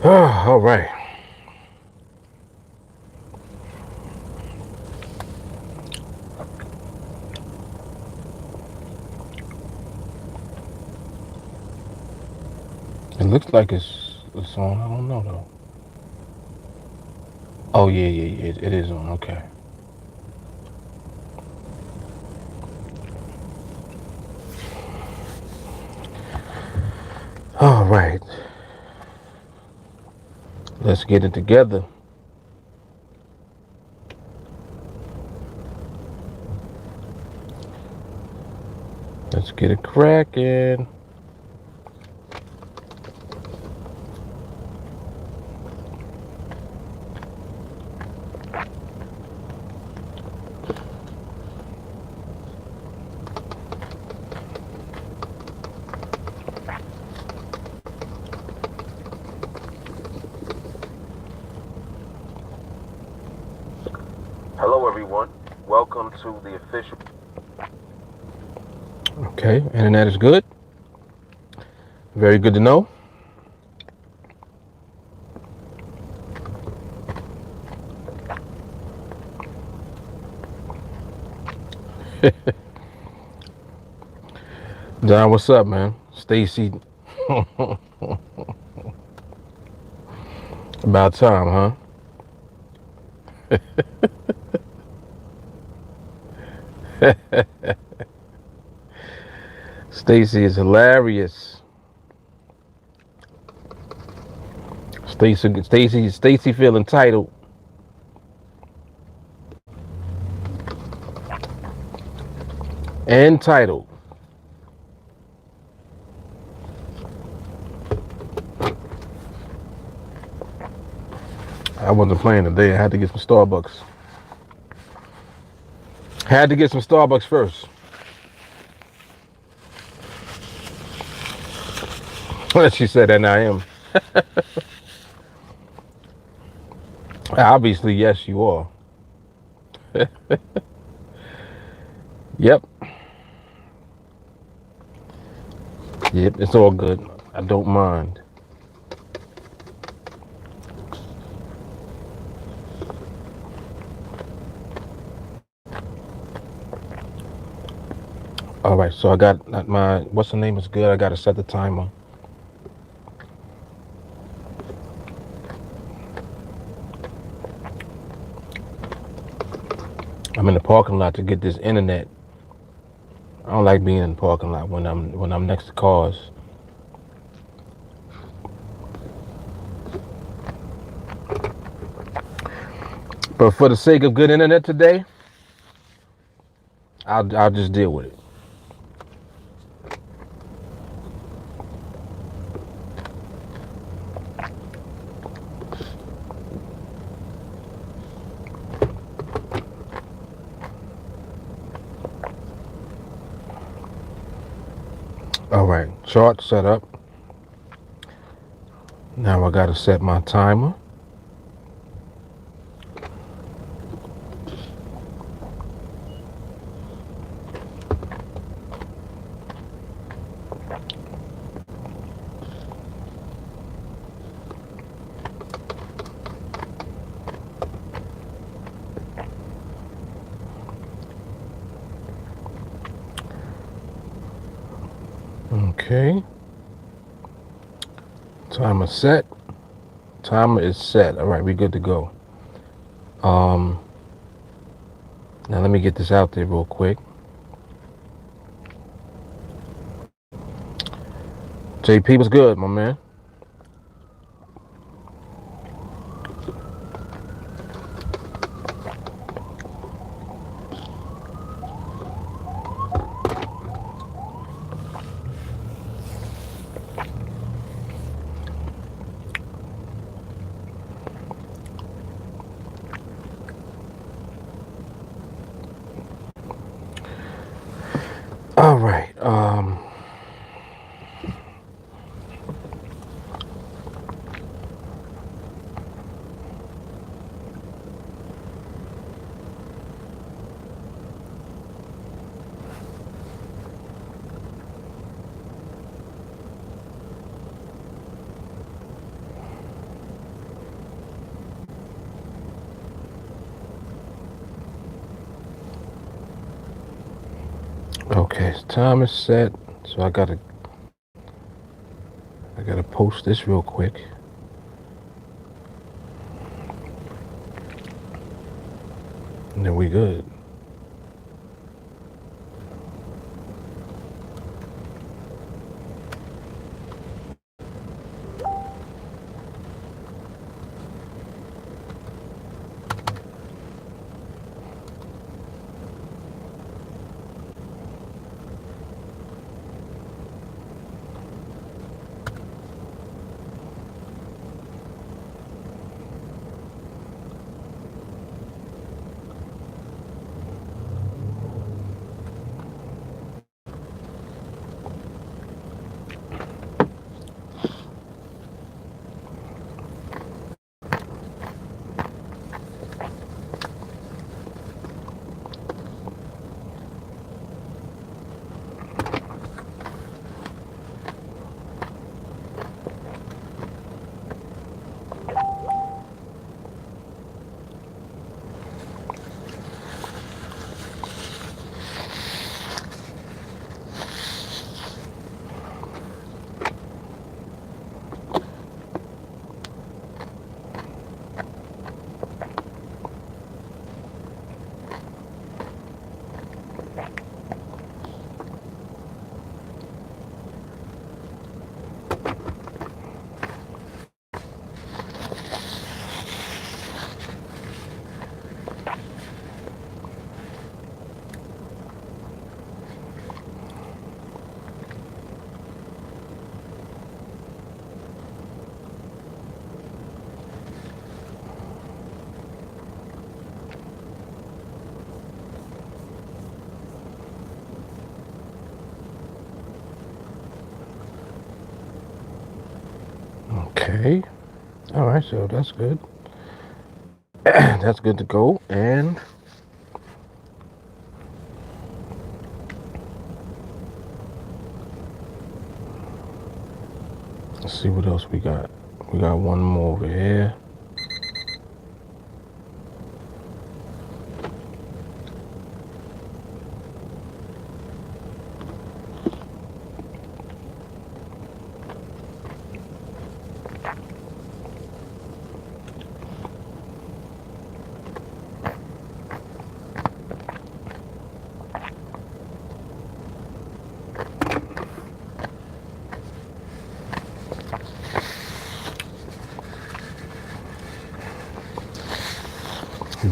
All right. It looks like it's on. I don't know though. Oh yeah. It is on. Okay. All right. Let's get it together. Let's get it cracking. Hello everyone, welcome to the official. Okay, internet is good. Very good to know. John, what's up, man? Stacy. About time, huh? Stacy is hilarious. Stacy feel entitled. Entitled. I wasn't playing today. I had to get some Starbucks. Had to get some Starbucks first. She said, and I am. Obviously, yes, you are. Yep. Yep, it's all good. I don't mind. All right, so I got my, what's the name is good. I got to set the timer. I'm in the parking lot to get this internet. I don't like being in the parking lot when I'm next to cars. But for the sake of good internet today, I'll just deal with it. All right, chart set up. Now I gotta set my timer. Okay. Timer set. Timer is set. All right, we good to go. Now let me get this out there real quick. JP was good, my man. All right. Okay, time is set. So I gotta post this real quick. And then we good. Okay. All right, so that's good. That's good to go. And let's see what else we got. We got one more over here.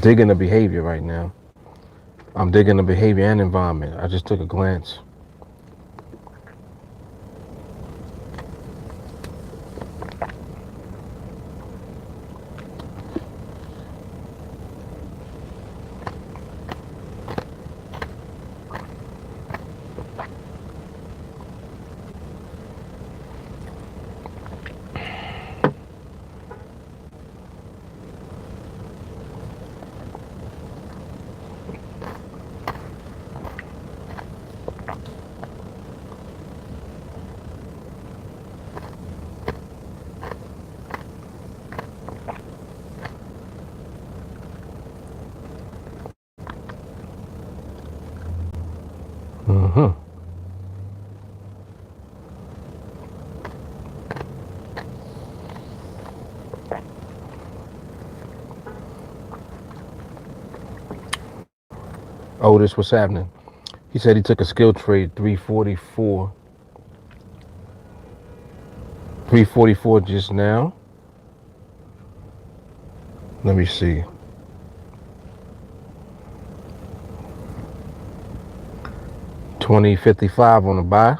Digging the behavior right now. I'm digging the behavior and environment. I just took a glance. Mm-hmm. Oh, this what's happening. He said he took a skill trade 344. 344 just now. Let me see. 2055 on the buy.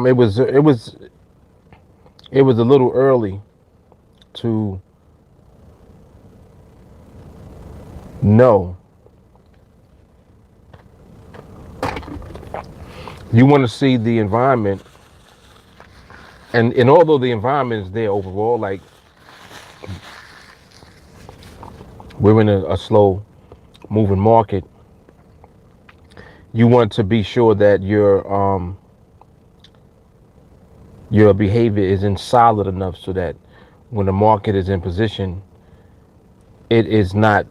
It was a little early to know. You want to see the environment, and although the environment is there overall, like we're in a slow moving market, you want to be sure that your behavior isn't solid enough so that when the market is in position, it is not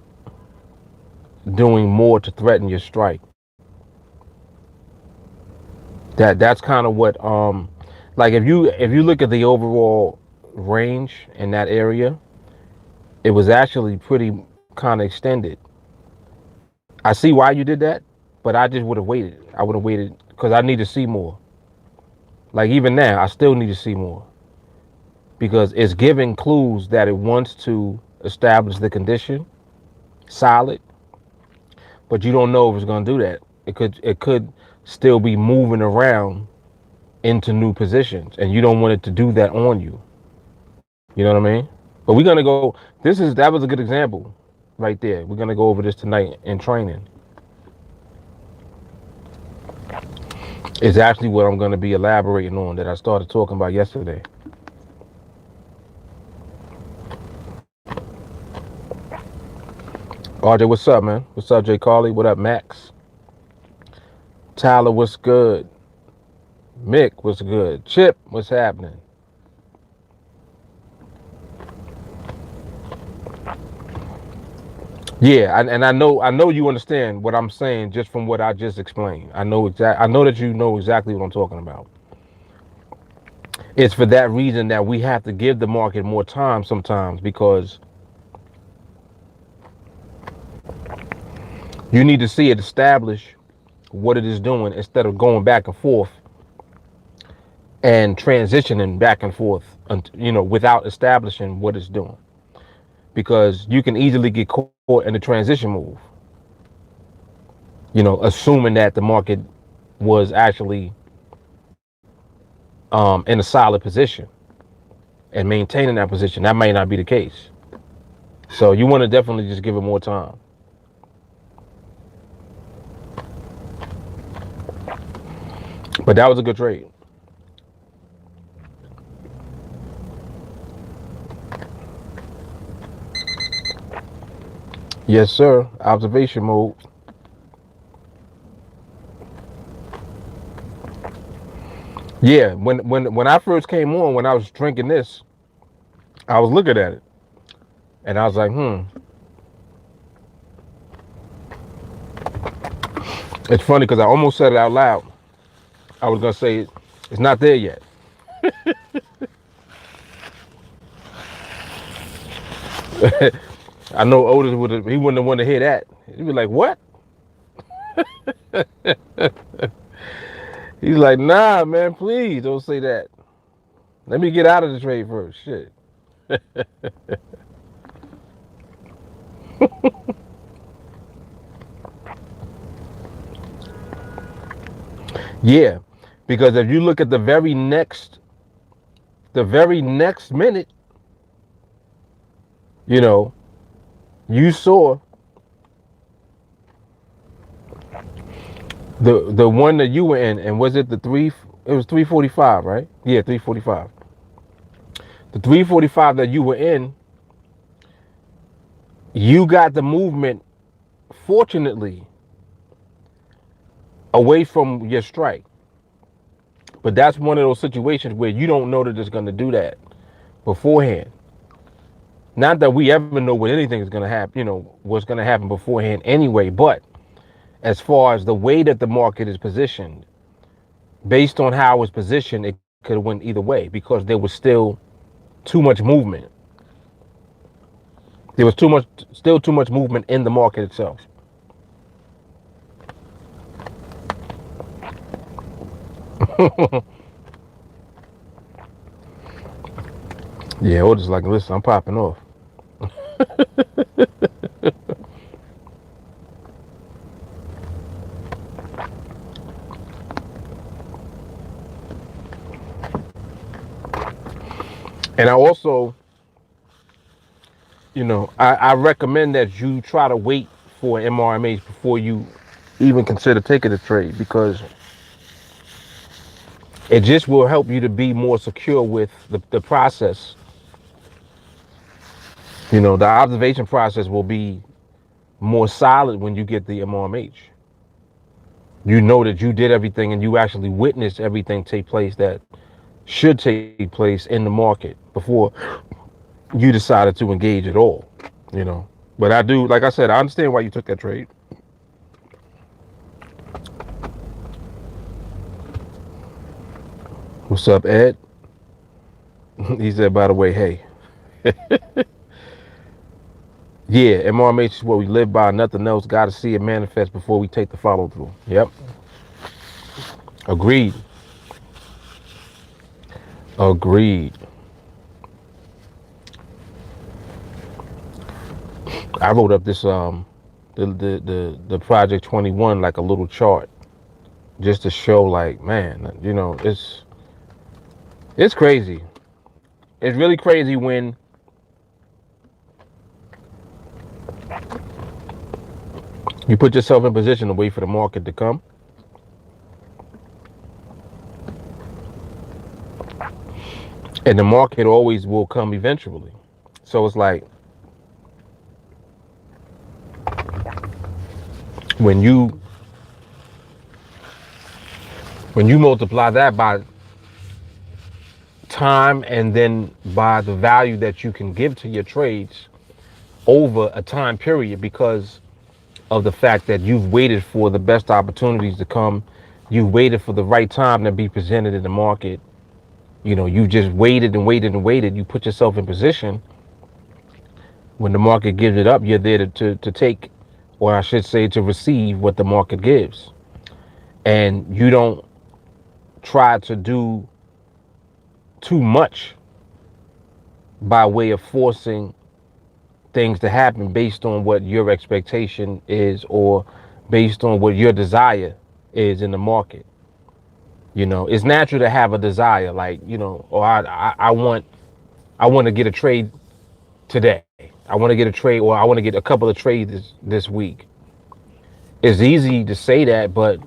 doing more to threaten your strike. That's kind of what like if you look at the overall range in that area, it was actually pretty kind of extended. I see why you did that, but I just would have waited. I would have waited because I need to see more. Like even now, I still need to see more because it's giving clues that it wants to establish the condition solid, but you don't know if it's going to do that. It could still be moving around into new positions, and you don't want it to do that on you. You know what I mean? But we're gonna go. That was a good example, right there. We're gonna go over this tonight in training. It's actually what I'm gonna be elaborating on that I started talking about yesterday. RJ, what's up, man? What's up, Jay Carly? What up, Max? Tyler, what's good? Mick, what's good? Chip, what's happening? Yeah, and I know you understand what I'm saying just from what I just explained. I know that you know exactly what I'm talking about. It's for that reason that we have to give the market more time sometimes because you need to see it establish what it is doing instead of going back and forth and transitioning back and forth, without establishing what it's doing. Because you can easily get caught in the transition move, assuming that the market was actually in a solid position and maintaining that position. That might not be the case. So you want to definitely just give it more time. But that was a good trade. Yes, sir. Observation mode. Yeah, when I first came on, when I was drinking this, I was looking at it and I was like, It's funny because I almost said it out loud. I was gonna say it's not there yet. I know Otis he wouldn't have wanted to hear that. He'd be like, "What?" He's like, "Nah, man, please don't say that. Let me get out of the trade first." Shit. Yeah, because if you look at the very next minute, you know, you saw the one that you were in, and was it the three? It was 345, right? Yeah, 345. The 345 that you were in, you got the movement, fortunately, away from your strike. But that's one of those situations where you don't know that it's going to do that beforehand. Not that we ever know what anything is going to happen, what's going to happen beforehand anyway. But as far as the way that the market is positioned, based on how it was positioned, it could have went either way because there was still too much movement. There was still too much movement in the market itself. Yeah, or just like, listen, I'm popping off. And I also, I recommend that you try to wait for MRMH before you even consider taking a trade because it just will help you to be more secure with the process. The observation process will be more solid when you get the MRMH. You know that you did everything and you actually witnessed everything take place that should take place in the market before you decided to engage at all, you know. But I do, like I said, I understand why you took that trade. What's up, Ed? He said, by the way, hey, yeah, MRMH is what we live by, nothing else. Got to see it manifest before we take the follow through. Yep, agreed, agreed. I wrote up this the Project 21 like a little chart just to show like, man, you know, it's crazy. It's really crazy when you put yourself in position to wait for the market to come, and the market always will come eventually. So it's like when you when you multiply that by time and then by the value that you can give to your trades over a time period, because of the fact that you've waited for the best opportunities to come, you've waited for the right time to be presented in the market. You know, you just waited and waited and waited. You put yourself in position. When the market gives it up, you're there to take, or I should say, to receive what the market gives. And you don't try to do too much by way of forcing things to happen based on what your expectation is or based on what your desire is in the market. You know, it's natural to have a desire, like, you know, or I want to get a trade today. I want to get a trade, or I want to get a couple of trades this week. It's easy to say that, but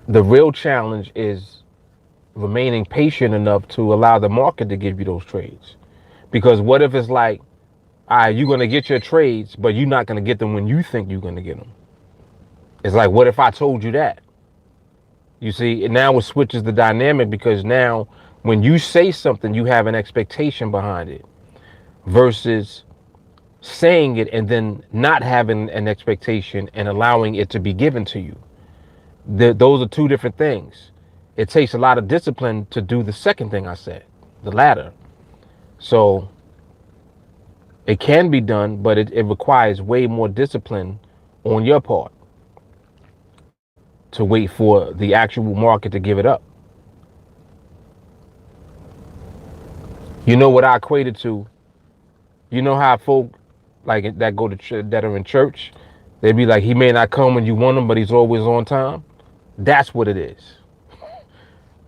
the real challenge is remaining patient enough to allow the market to give you those trades. Because what if it's like, all right, you're going to get your trades, but you're not going to get them when you think you're going to get them. It's like, what if I told you that? You see, and now it switches the dynamic, because now when you say something, you have an expectation behind it versus saying it and then not having an expectation and allowing it to be given to you. Those are two different things. It takes a lot of discipline to do the second thing I said, the latter. So it can be done, but it requires way more discipline on your part to wait for the actual market to give it up. You know what I equated to? You know how folk like that go to that are in church, they be like, he may not come when you want him, but he's always on time. That's what it is.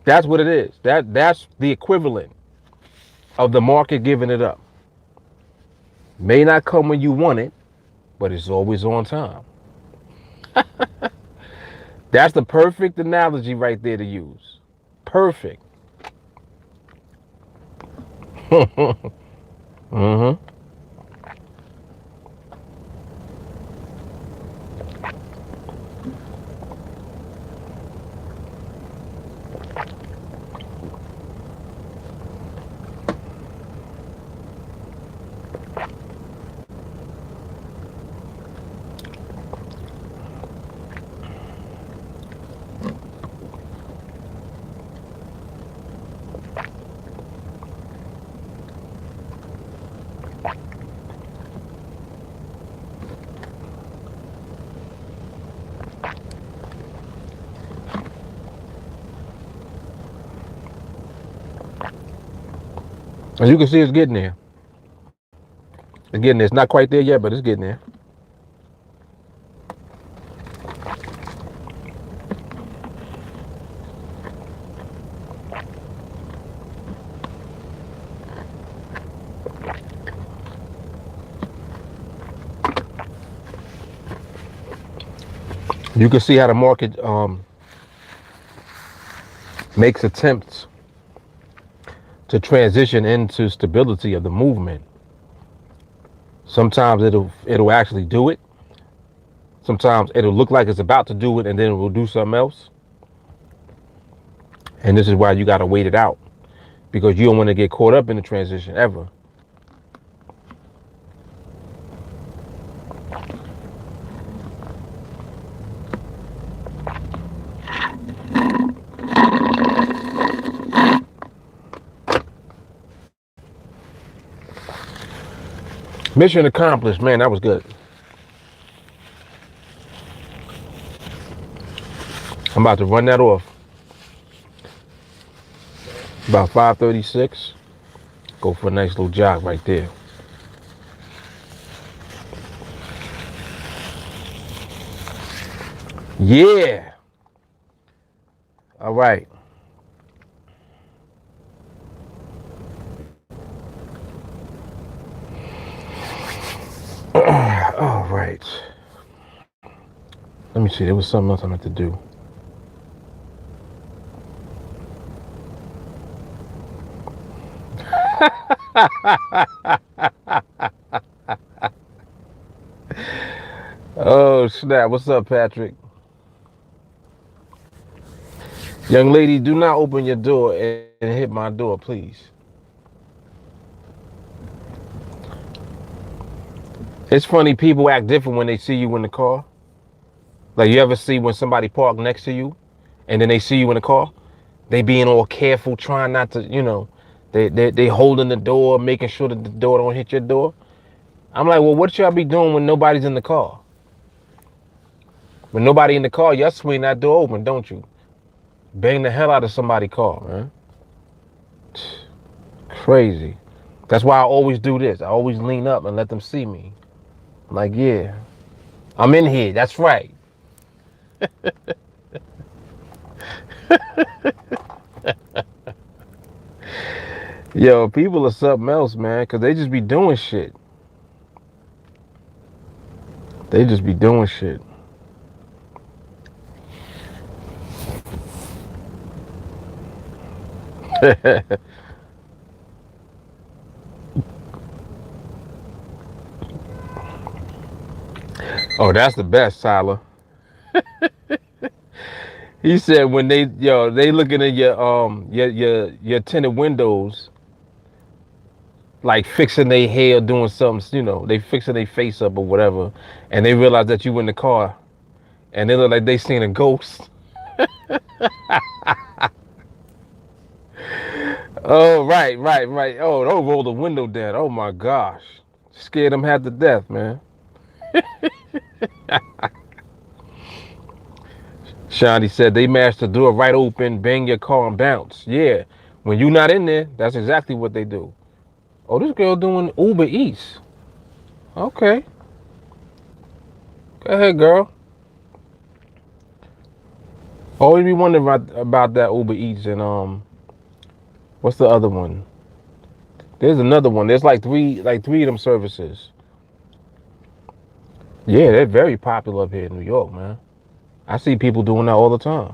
That's what it is. That's the equivalent of the market giving it up. May not come when you want it, but it's always on time. That's the perfect analogy right there to use. Perfect. Mm-hmm. As you can see, it's getting there. It's getting there. It's not quite there yet, but it's getting there. You can see how the market makes attempts to transition into stability of the movement. Sometimes it'll actually do it. Sometimes it'll look like it's about to do it and then it will do something else. And this is why you got to wait it out, because you don't want to get caught up in the transition ever. Mission accomplished, man. That was good. I'm about to run that off. About 5:36. Go for a nice little jog right there. Yeah. All right. All right. Let me see. There was something else I meant to do. Oh, snap. What's up, Patrick? Young lady, do not open your door and hit my door, please. It's funny, people act different when they see you in the car. Like, you ever see when somebody park next to you and then they see you in the car? They being all careful, trying not to, they holding the door, making sure that the door don't hit your door. I'm like, well, what y'all be doing when nobody's in the car? When nobody in the car, y'all swing that door open, don't you? Bang the hell out of somebody's car, man. Crazy. That's why I always do this. I always lean up and let them see me. I'm like, yeah, I'm in here. That's right. Yo, people are something else, man, because they just be doing shit. They just be doing shit. Oh, that's the best, Tyler. He said when they looking at your tinted windows, like fixing their hair, doing something, they fixing their face up or whatever, and they realize that you in the car, and they look like they seen a ghost. Oh, right. Oh, don't roll the window down. Oh my gosh, scared them half to death, man. Shani said they mashed the door right open, bang your car and bounce. Yeah, when you not in there, that's exactly what they do. Oh, this girl doing Uber Eats. Okay, go ahead, girl. Always be wondering about that Uber Eats and what's the other one? There's another one. There's like three of them services. Yeah, they're very popular up here in New York, man. I see people doing that all the time.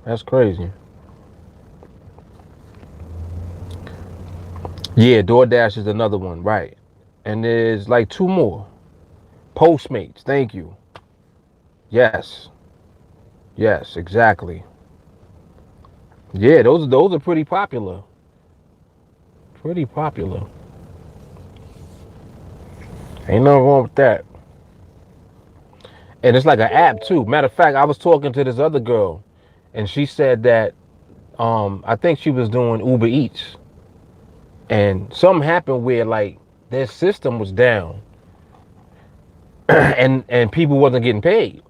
That's crazy. Yeah, DoorDash is another one, right? And there's like two more. Postmates, thank you. Yes, exactly. Yeah, those are pretty popular. Pretty popular. Ain't nothing wrong with that. And it's like an app too. Matter of fact, I was talking to this other girl, and she said that I think she was doing Uber Eats, and something happened where like their system was down, and people wasn't getting paid.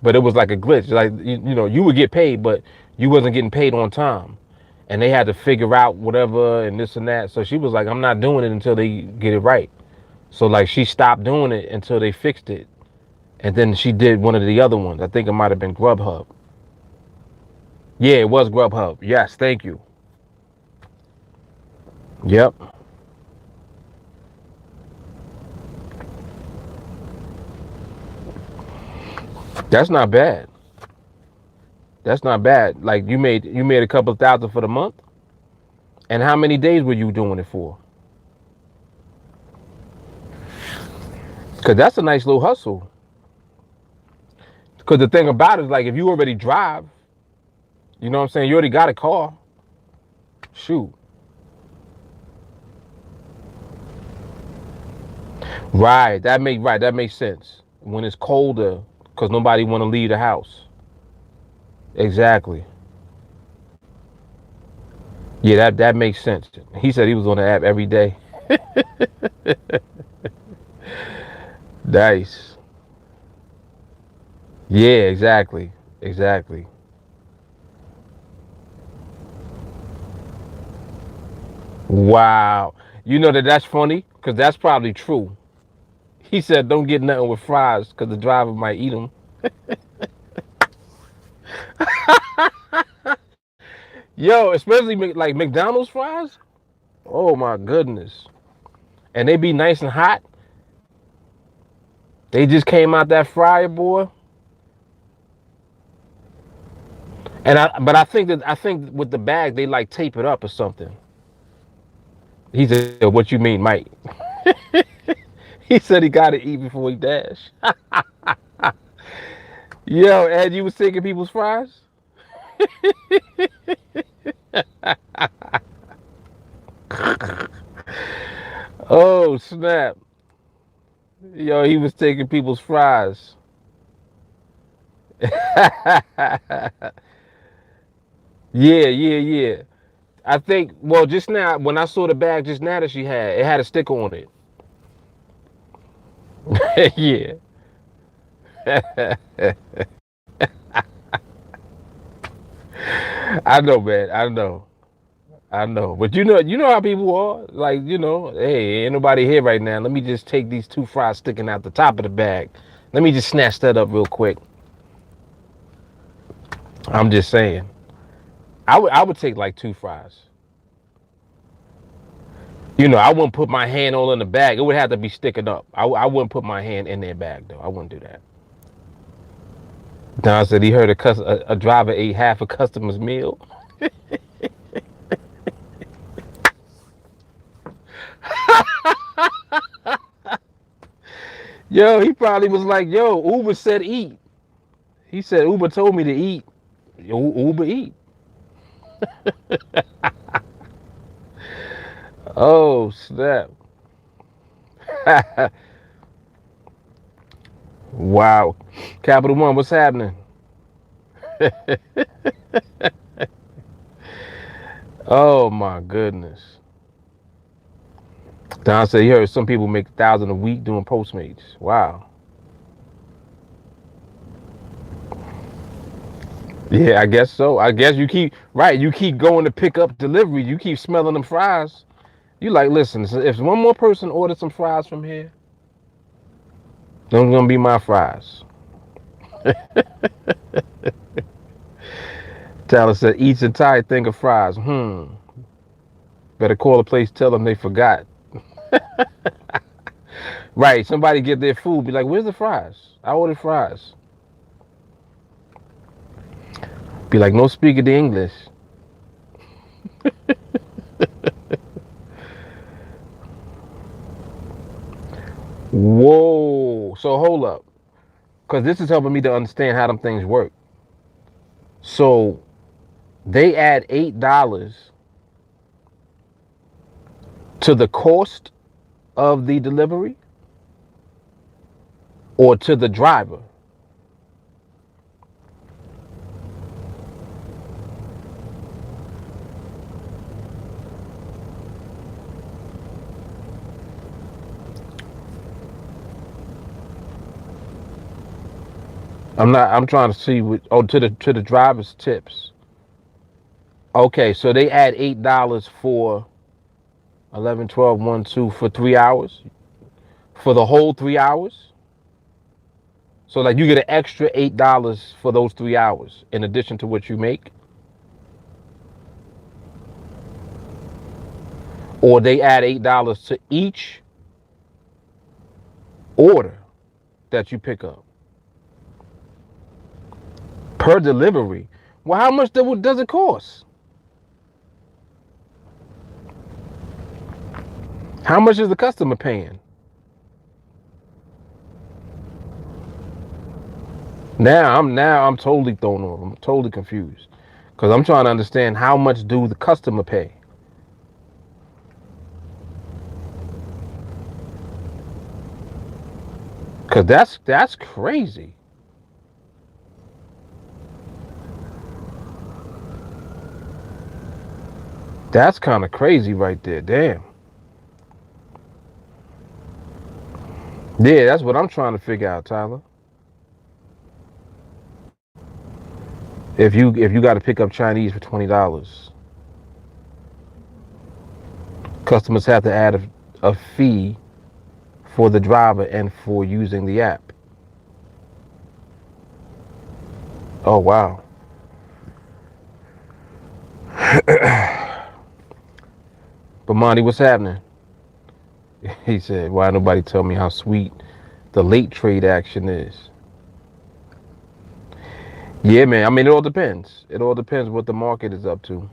But it was like a glitch. Like you would get paid, but you wasn't getting paid on time, and they had to figure out whatever and this and that. So she was like, I'm not doing it until they get it right. So like she stopped doing it until they fixed it. And then she did one of the other ones. I think it might have been Grubhub. Yeah, it was Grubhub. Yes, thank you. Yep. That's not bad. That's not bad. Like you made a couple of thousand for the month. And how many days were you doing it for? Cause that's a nice little hustle. Cause the thing about it is, like, if you already drive, you know what I'm saying, you already got a car. Shoot. That makes sense. When it's colder, cause nobody want to leave the house. Exactly. Yeah, that makes sense. He said he was on the app every day. Nice. Yeah, exactly. Exactly. Wow. You know that's funny? Because that's probably true. He said don't get nothing with fries because the driver might eat them. Yo, especially like McDonald's fries. Oh my goodness. And they be nice and hot. They just came out that fryer, boy. But I think with the bag they like tape it up or something. He said, "What you mean, Mike?" He said he got to eat before he dash. Yo, Ed, you was taking people's fries? Oh snap! Yo, he was taking people's fries. Yeah, yeah, yeah. I think. Well, just now when I saw the bag just now that she had, it had a sticker on it. Yeah. I know, man. I know. I know. But you know how people are. Like, hey, ain't nobody here right now. Let me just take these two fries sticking out the top of the bag. Let me just snatch that up real quick. I'm just saying. I would take like two fries. I wouldn't put my hand all in the bag. It would have to be sticking up. I wouldn't put my hand in their bag though. I wouldn't do that. Don said he heard a driver ate half a customer's meal. Yo, he probably was like, yo, Uber said eat. He said Uber told me to eat. Uber eat. Oh snap. Wow. Capital One, what's happening? Oh my goodness. Don said he heard some people make 1,000 a week doing Postmates. Wow. Yeah, I guess so. I guess you keep right. You keep going to pick up delivery. You keep smelling them fries. You like, listen. If one more person orders some fries from here, those gonna be my fries. Tyler said, eats a entire thing of fries. Better call the place, tell them they forgot. Right. Somebody get their food. Be like, where's the fries? I ordered fries. Be like, no speaking the English. Whoa. So hold up. Because this is helping me to understand how them things work. So they add $8 to the cost of the delivery or to the driver. I'm trying to see to the driver's tips. Okay, so they add $8 for 11, 12, 1, 2 for 3 hours. For the whole 3 hours. So like you get an extra $8 for those 3 hours in addition to what you make. Or they add $8 to each order that you pick up per delivery. Well, how much does it cost? How much is the customer paying? Now I'm totally thrown off. I'm totally confused because I'm trying to understand how much do the customer pay? Because that's crazy. That's kind of crazy right there. Damn. Yeah, that's what I'm trying to figure out, Tyler. If you got to pick up Chinese for $20, customers have to add a fee for the driver and for using the app. Oh wow. But Monty, what's happening? He said, "Why nobody tell me how sweet the late trade action is?" Yeah, man. I mean, it all depends. It all depends what the market is up to.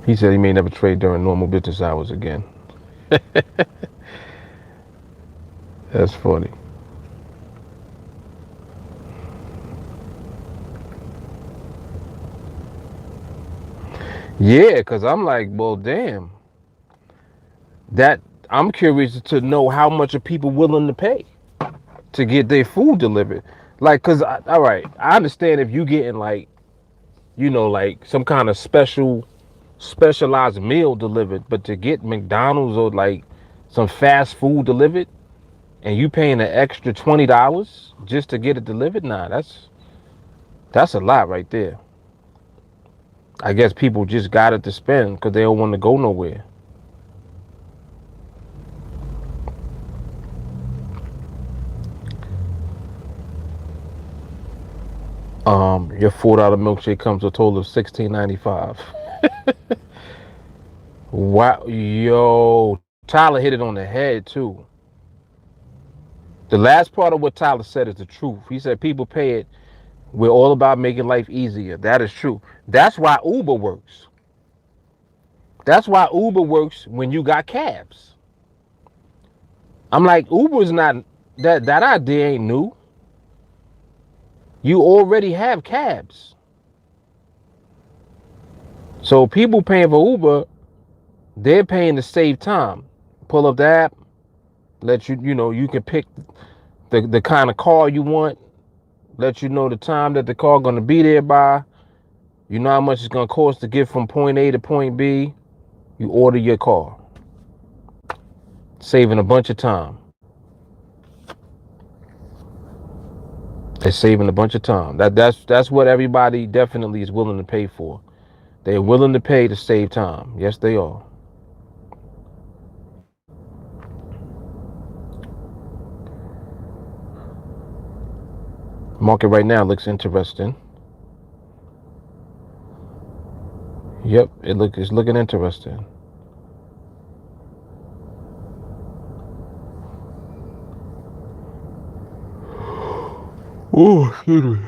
He said he may never trade during normal business hours again. That's funny. Yeah, because I'm like, well, damn. That I'm curious to know how much are people willing to pay to get their food delivered. Like, cause all right, I understand if you getting like, like some kind of specialized meal delivered, but to get McDonald's or like some fast food delivered, and you paying an extra $20 just to get it delivered, nah, that's a lot right there. I guess people just got it to spend because they don't want to go nowhere. Your $4 milkshake comes to a total of $16.95. Wow, yo, Tyler hit it on the head too. The last part of what Tyler said is the truth. He said people pay it. We're all about making life easier. That is true. That's why Uber works. That's why Uber works when you got cabs. I'm like, Uber's not that idea ain't new. You already have cabs. So people paying for Uber, they're paying to save time. Pull up the app, let you can pick the kind of car you want, let you know the time that the car gonna be there by. You know how much it's gonna cost to get from point A to point B. You order your car, saving a bunch of time. It's saving a bunch of time. That's what everybody definitely is willing to pay for. They're willing to pay to save time. Yes, they are. Market right now looks interesting. Yep, it's looking interesting. Oh, excuse me.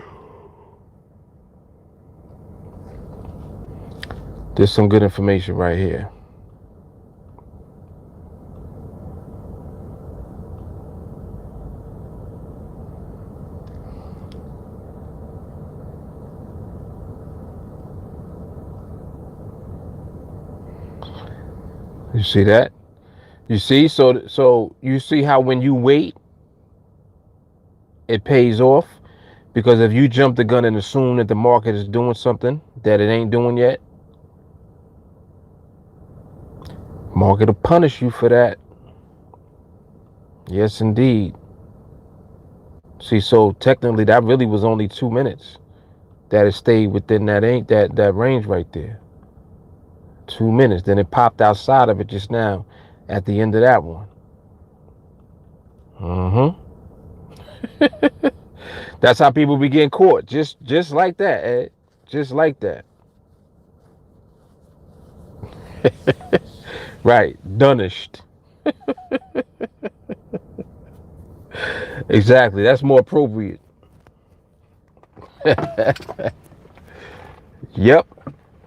There's some good information right here. You see that? You see, so you see how when you wait, it pays off. Because if you jump the gun and assume that the market is doing something that it ain't doing yet, market will punish you for that. Yes, indeed. See, so technically that really was only 2 minutes that it stayed within that range right there. 2 minutes. Then it popped outside of it just now at the end of that one. Mm-hmm. That's how people be getting caught. Just like that, Ed. Just like that. Right. Dunished. Exactly. That's more appropriate. Yep.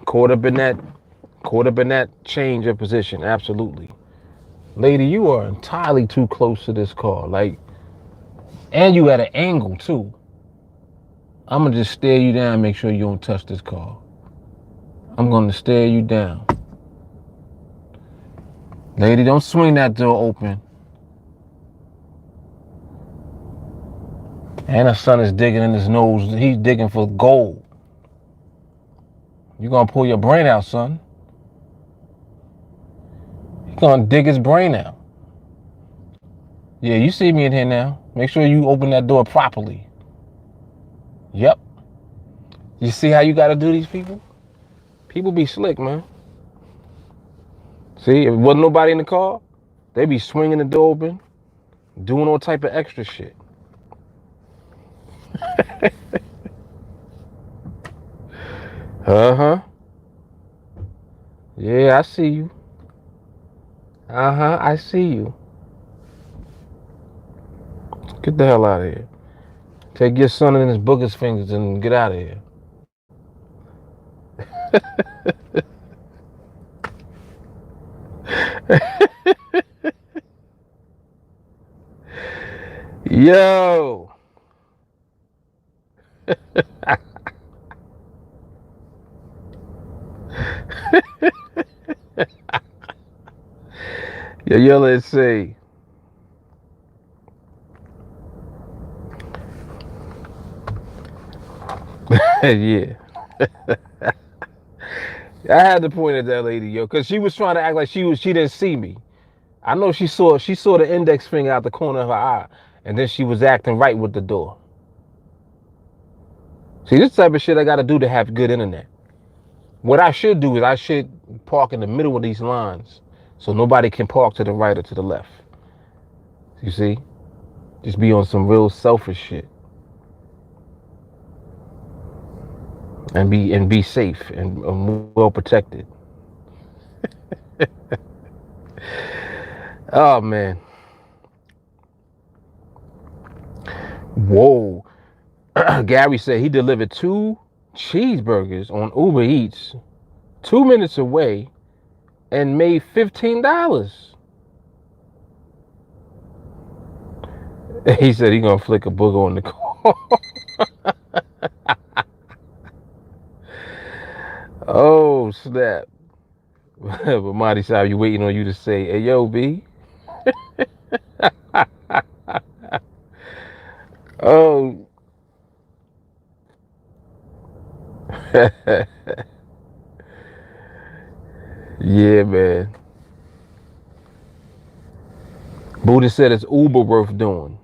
Caught up in that change of position. Absolutely. Lady, you are entirely too close to this car. Like, And you at an angle too. I'm gonna just stare you down and make sure you don't touch this car. I'm gonna stare you down. Lady, don't swing that door open. And her son is digging in his nose. He's digging for gold. You're gonna pull your brain out, son. He's gonna dig his brain out. Yeah, you see me in here now. Make sure you open that door properly. Yep. You see how you gotta do these people? People be slick, man. See, if it wasn't nobody in the car, they be swinging the door open, doing all type of extra shit. Uh-huh. Yeah, I see you. Uh-huh, I see you. Get the hell out of here. Take your son in his booger's fingers and get out of here. Yo. Yo, let's see. Yeah. I had to point at that lady, yo, because she was trying to act like she didn't see me. I know she saw the index finger out the corner of her eye, and then she was acting right with the door. See, this type of shit I gotta do to have good internet. What I should do is I should park in the middle of these lines so nobody can park to the right or to the left. You see? Just be on some real selfish shit. And be safe and well protected. Oh man. Whoa. Gary said he delivered 2 cheeseburgers on Uber Eats 2 minutes away and made $15. He said he gonna flick a booger on the car. Oh snap. But Marty said you waiting on you to say, hey yo, B. Oh. Yeah, man. Buddha said it's Uber worth doing.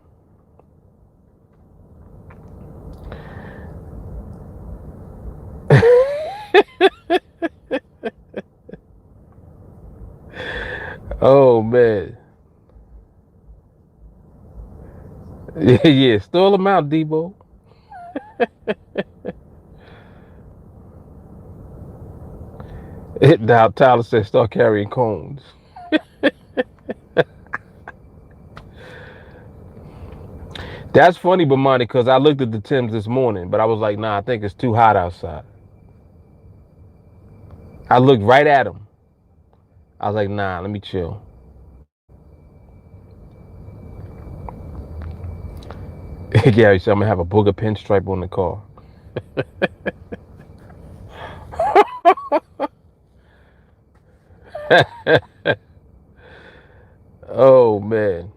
Oh man. Yeah, stall them out, Debo. Now Tyler said start carrying cones. That's funny, Bomani, because I looked at the Timbs this morning, but I was like, nah, I think it's too hot outside. I looked right at them. I was like, nah, let me chill. Gary said I'm gonna have a booger pinstripe on the car. Oh man.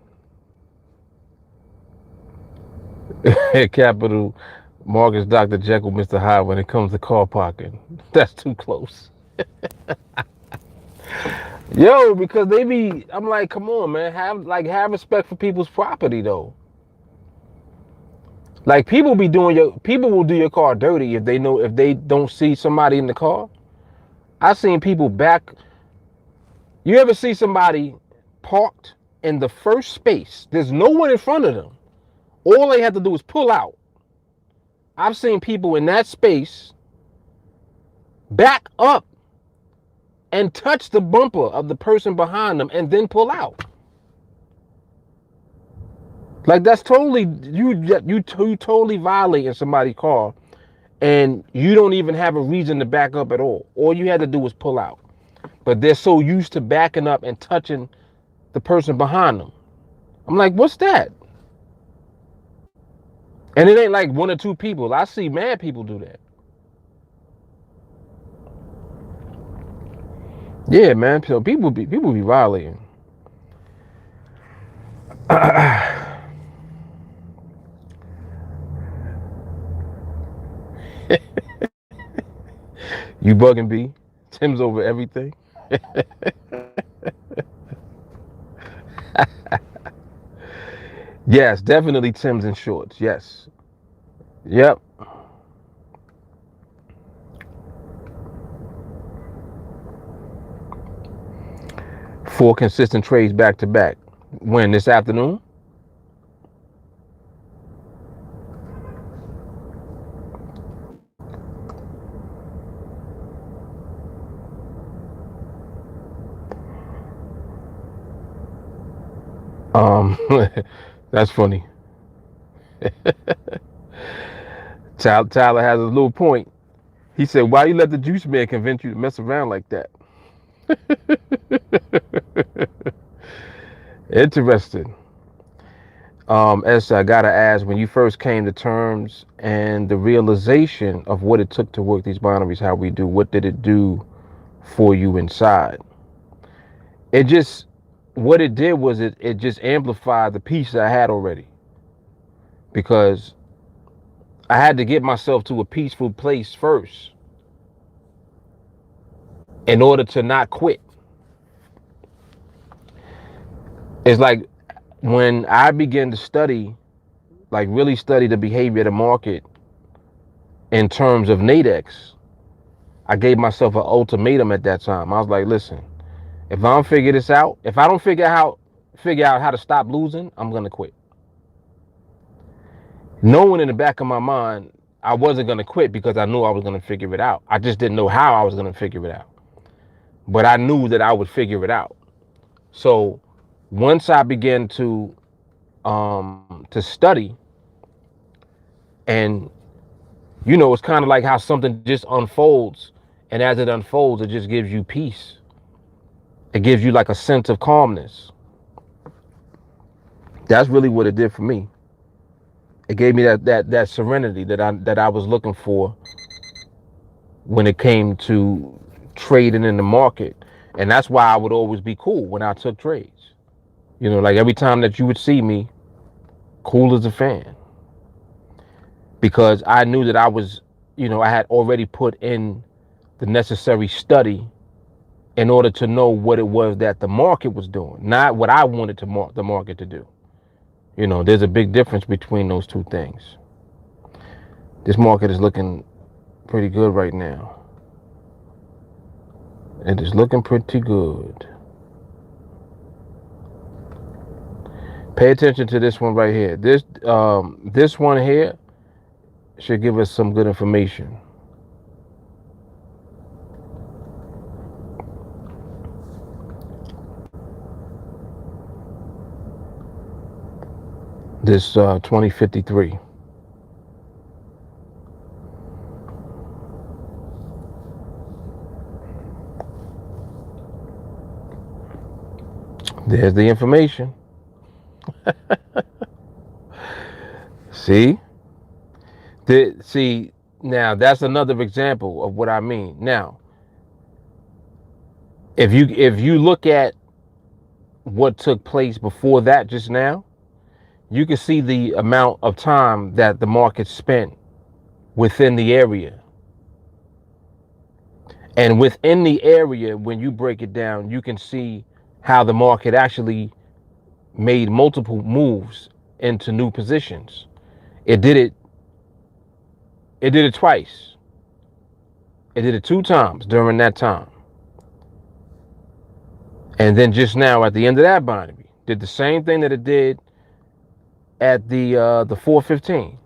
Capital Marcus, Dr. Jekyll, Mr. Hyde when it comes to car parking. That's too close. Yo, because they be, I'm like, come on, man, have respect for people's property though. Like people will do your car dirty if they don't see somebody in the car. I seen people back. You ever see somebody parked in the first space? There's no one in front of them. All they have to do is pull out. I've seen people in that space back up and touch the bumper of the person behind them and then pull out. Like that's totally you totally violating somebody's car, and you don't even have a reason to back up at all. All you had to do was pull out. But they're so used to backing up and touching the person behind them. I'm like, what's that? And it ain't like one or two people. I see mad people do that. Yeah, man. So people be violating. You bugging B? Tim's over everything. Yes, definitely Tim's in shorts. Yes. Yep. 4 consistent trades back to back. When this afternoon? Um, that's funny. Tyler has a little point. He said, "Why you let the juice man convince you to mess around like that?" Interesting. As I gotta ask, when you first came to terms and the realization of what it took to work these binaries, how we do, what did it do for you inside? It just, what it did was it just amplified the peace I had already, because I had to get myself to a peaceful place first in order to not quit. It's like when I began to study, like really study the behavior of the market in terms of NADEX, I gave myself an ultimatum at that time. I was like, listen, if I don't figure this out, if I don't figure out how to stop losing, I'm gonna quit. Knowing in the back of my mind I wasn't gonna quit because I knew I was gonna figure it out. I just didn't know how I was gonna figure it out. But I knew that I would figure it out. So once I began to study, and it's kind of like how something just unfolds, and as it unfolds, it just gives you peace. It gives you like a sense of calmness. That's really what it did for me. It gave me that serenity that I was looking for when it came to trading in the market. And that's why I would always be cool when I took trades. Like every time that you would see me, cool as a fan. Because I knew that I had already put in the necessary study in order to know what it was that the market was doing, not what I wanted the market to do. There's a big difference between those two things. This market is looking pretty good right now. It is looking pretty good. Pay attention to this one right here. This one here should give us some good information. This 2053. There's the information. See? See, now that's another example of what I mean. Now, if you look at what took place before that just now, you can see the amount of time that the market spent within the area. And within the area, when you break it down, you can see how the market actually made multiple moves into new positions. It did it. It did it twice. It did it 2 times during that time. And then just now at the end of that binary, did the same thing that it did at the 415.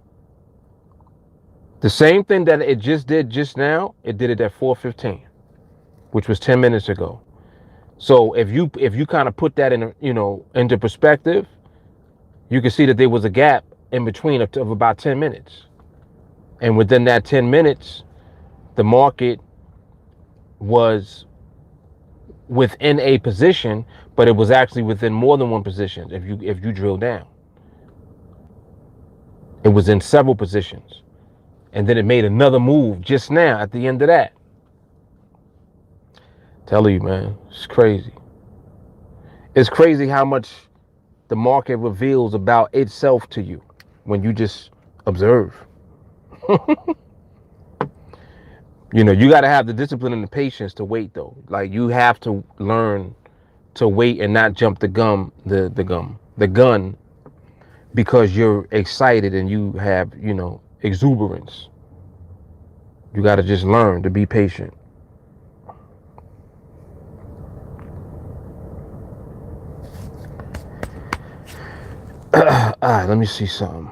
The same thing that it just did just now, it did it at 415, which was 10 minutes ago. So if you kind of put that into perspective, you can see that there was a gap in between of about 10 minutes. And within that 10 minutes, the market was within a position, but it was actually within more than one position if you drill down. It was in several positions. And then it made another move just now at the end of that. Tell you, man, it's crazy. It's crazy how much the market reveals about itself to you when you just observe. You got to have the discipline and the patience to wait, though. Like, you have to learn to wait and not jump the gun, because you're excited and you have, exuberance. You got to just learn to be patient. All right, let me see something.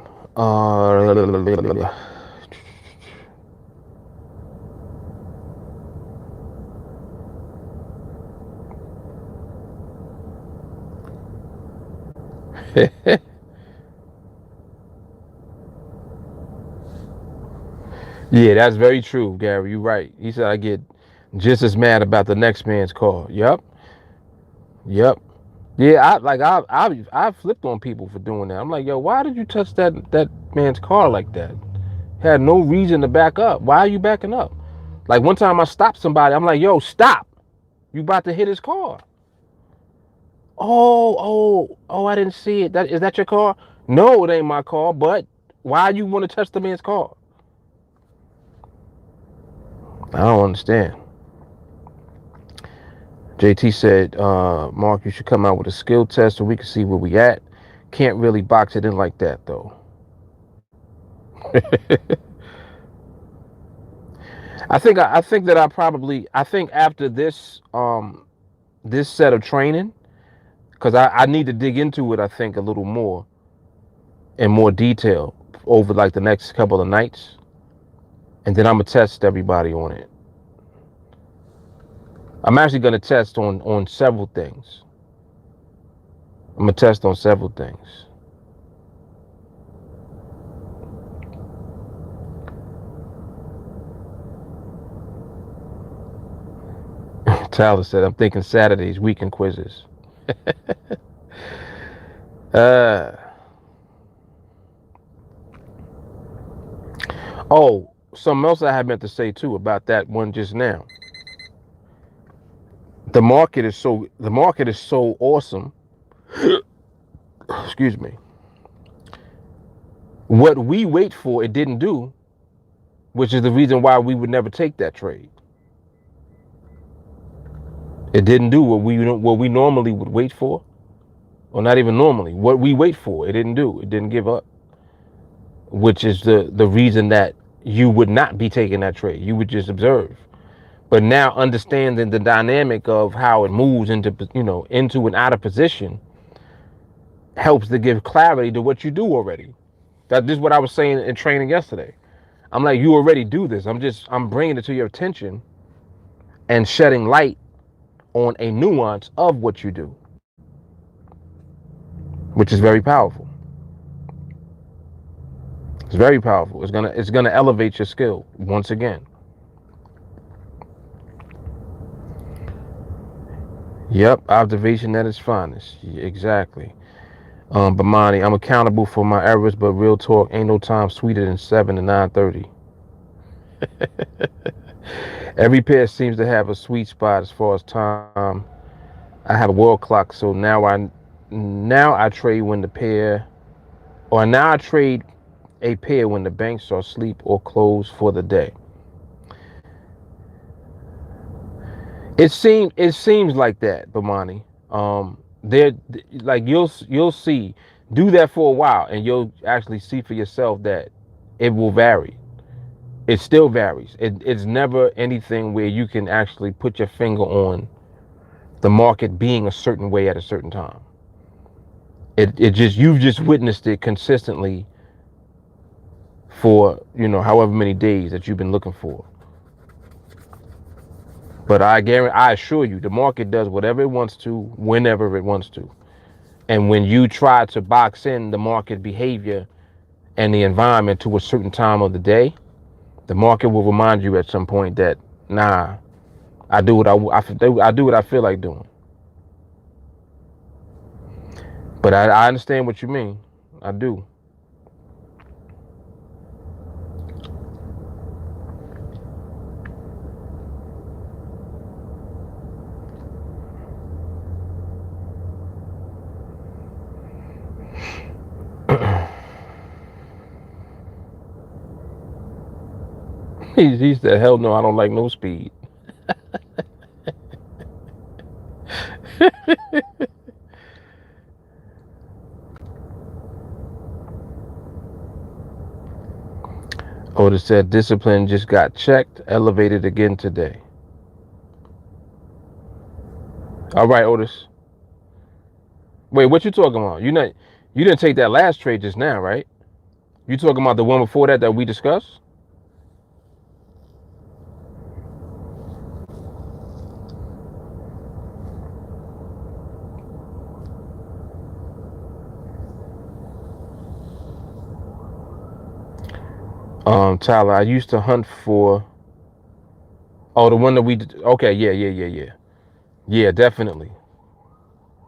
Yeah, that's very true, Gary. You're right. He said I get just as mad about the next man's call. Yep. Yep. Yeah, I flipped on people for doing that. I'm like, yo, why did you touch that man's car like that? Had no reason to back up. Why are you backing up? Like, one time I stopped somebody. I'm like, yo, stop. You about to hit his car. Oh, I didn't see it. Is that your car? No, it ain't my car, but why you want to touch the man's car? I don't understand. JT said, Mark, you should come out with a skill test so we can see where we at. Can't really box it in like that, though. I think after this set of training, because I need to dig into it, I think, a little more in more detail over like the next couple of nights, and then I'm gonna test everybody on it. I'm actually gonna test on several things. I'm gonna test on several things. Tyler said, I'm thinking Saturdays, weekend quizzes. Oh, something else I had meant to say too about that one just now. The market is so awesome. Excuse me. What we wait for, it didn't do, which is the reason why we would never take that trade. It didn't do what we normally would wait for, or not even normally. What we wait for, it didn't do. It didn't give up, which is the reason that you would not be taking that trade. You would just observe. But now, understanding the dynamic of how it moves into and out of position helps to give clarity to what you do already. This is what I was saying in training yesterday. I'm like, you already do this. I'm bringing it to your attention and shedding light on a nuance of what you do, which is very powerful. It's very powerful. It's gonna elevate your skill once again. Yep, observation at its finest. Exactly. Bimani, I'm accountable for my errors, but real talk, ain't no time sweeter than 7 to 9:30. Every pair seems to have a sweet spot as far as time. I have a world clock, so now I trade when the pair, or now I trade a pair when the banks are asleep or closed for the day. It seems like that, Bimani. There, like, you'll see. Do that for a while, and you'll actually see for yourself that it will vary. It still varies. It's never anything where you can actually put your finger on the market being a certain way at a certain time. You've just witnessed it consistently for however many days that you've been looking for. But I assure you, the market does whatever it wants to, whenever it wants to. And when you try to box in the market behavior and the environment to a certain time of the day, the market will remind you at some point that, nah, I do what I do what I feel like doing. But I understand what you mean. I do. He said, hell no, I don't like no speed. Otis said, discipline just got checked, elevated again today. All right, Otis. Wait, what you talking about? You didn't take that last trade just now, right? You talking about the one before that we discussed? Tyler, I used to hunt for. Oh, the one that we. Okay, yeah. Yeah, definitely,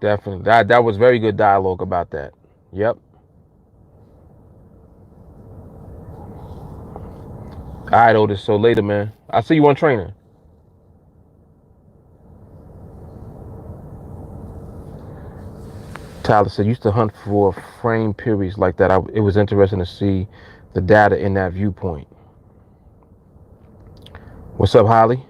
definitely. That was very good dialogue about that. Yep. All right, Otis. So later, man. I'll see you on training. Tyler said, used to hunt for frame periods like that. It was interesting to see the data in that viewpoint. What's up, Holly?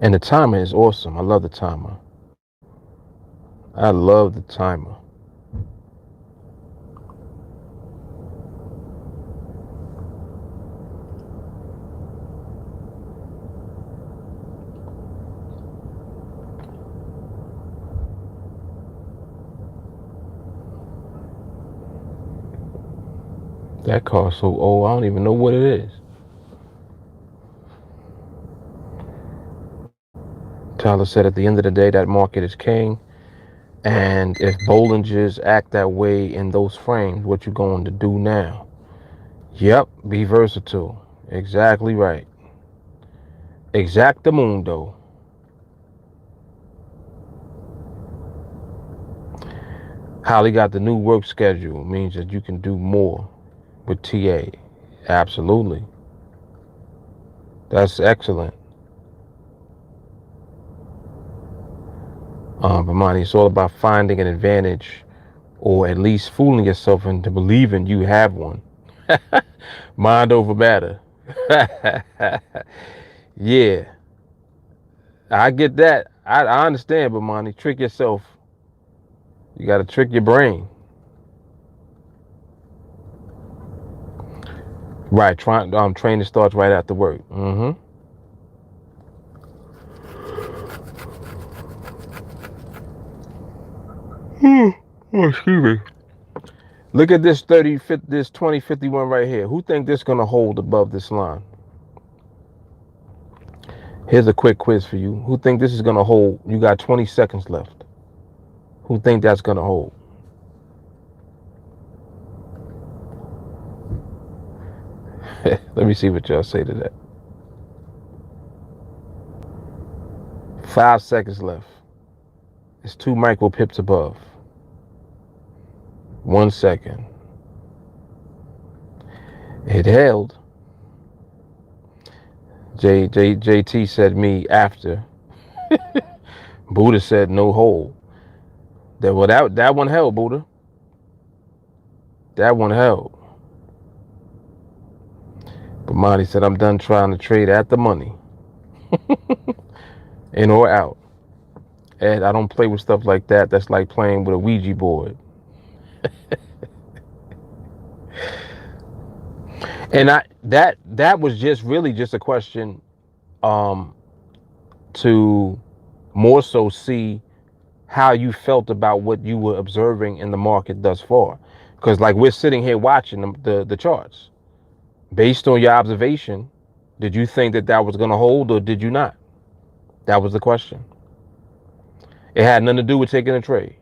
And the timer is awesome. I love the timer. I love the timer. That car's so old, I don't even know what it is. Tyler said, at the end of the day, that market is king. And if Bollingers act that way in those frames, what you going to do now? Yep, be versatile. Exactly right. Exactamundo. Holly got the new work schedule. It means that you can do more with TA. Absolutely. That's excellent. Ramani, it's all about finding an advantage or at least fooling yourself into believing you have one. Mind over matter. Yeah, I get that. I understand, but Monty, trick yourself. You got to trick your brain. Right, training starts right after work. Mm-hmm. Oh, excuse me. Look at this 2051 right here. Who think this gonna hold above this line? Here's a quick quiz for you. Who think this is gonna hold? You got 20 seconds left. Who think that's gonna hold? Let me see what y'all say to that. 5 seconds left. It's 2 micro pips above. 1 second. It held. JT said me after. Buddha said no hold. That one held, Buddha. That one held. But Monty said I'm done trying to trade at the money. In or out. And I don't play with stuff like that. That's like playing with a Ouija board. And that was just really just a question to more so see how you felt about what you were observing in the market thus far. Because like we're sitting here watching the charts. Based on your observation, did you think that was going to hold or did you not? That was the question. It had nothing to do with taking a trade.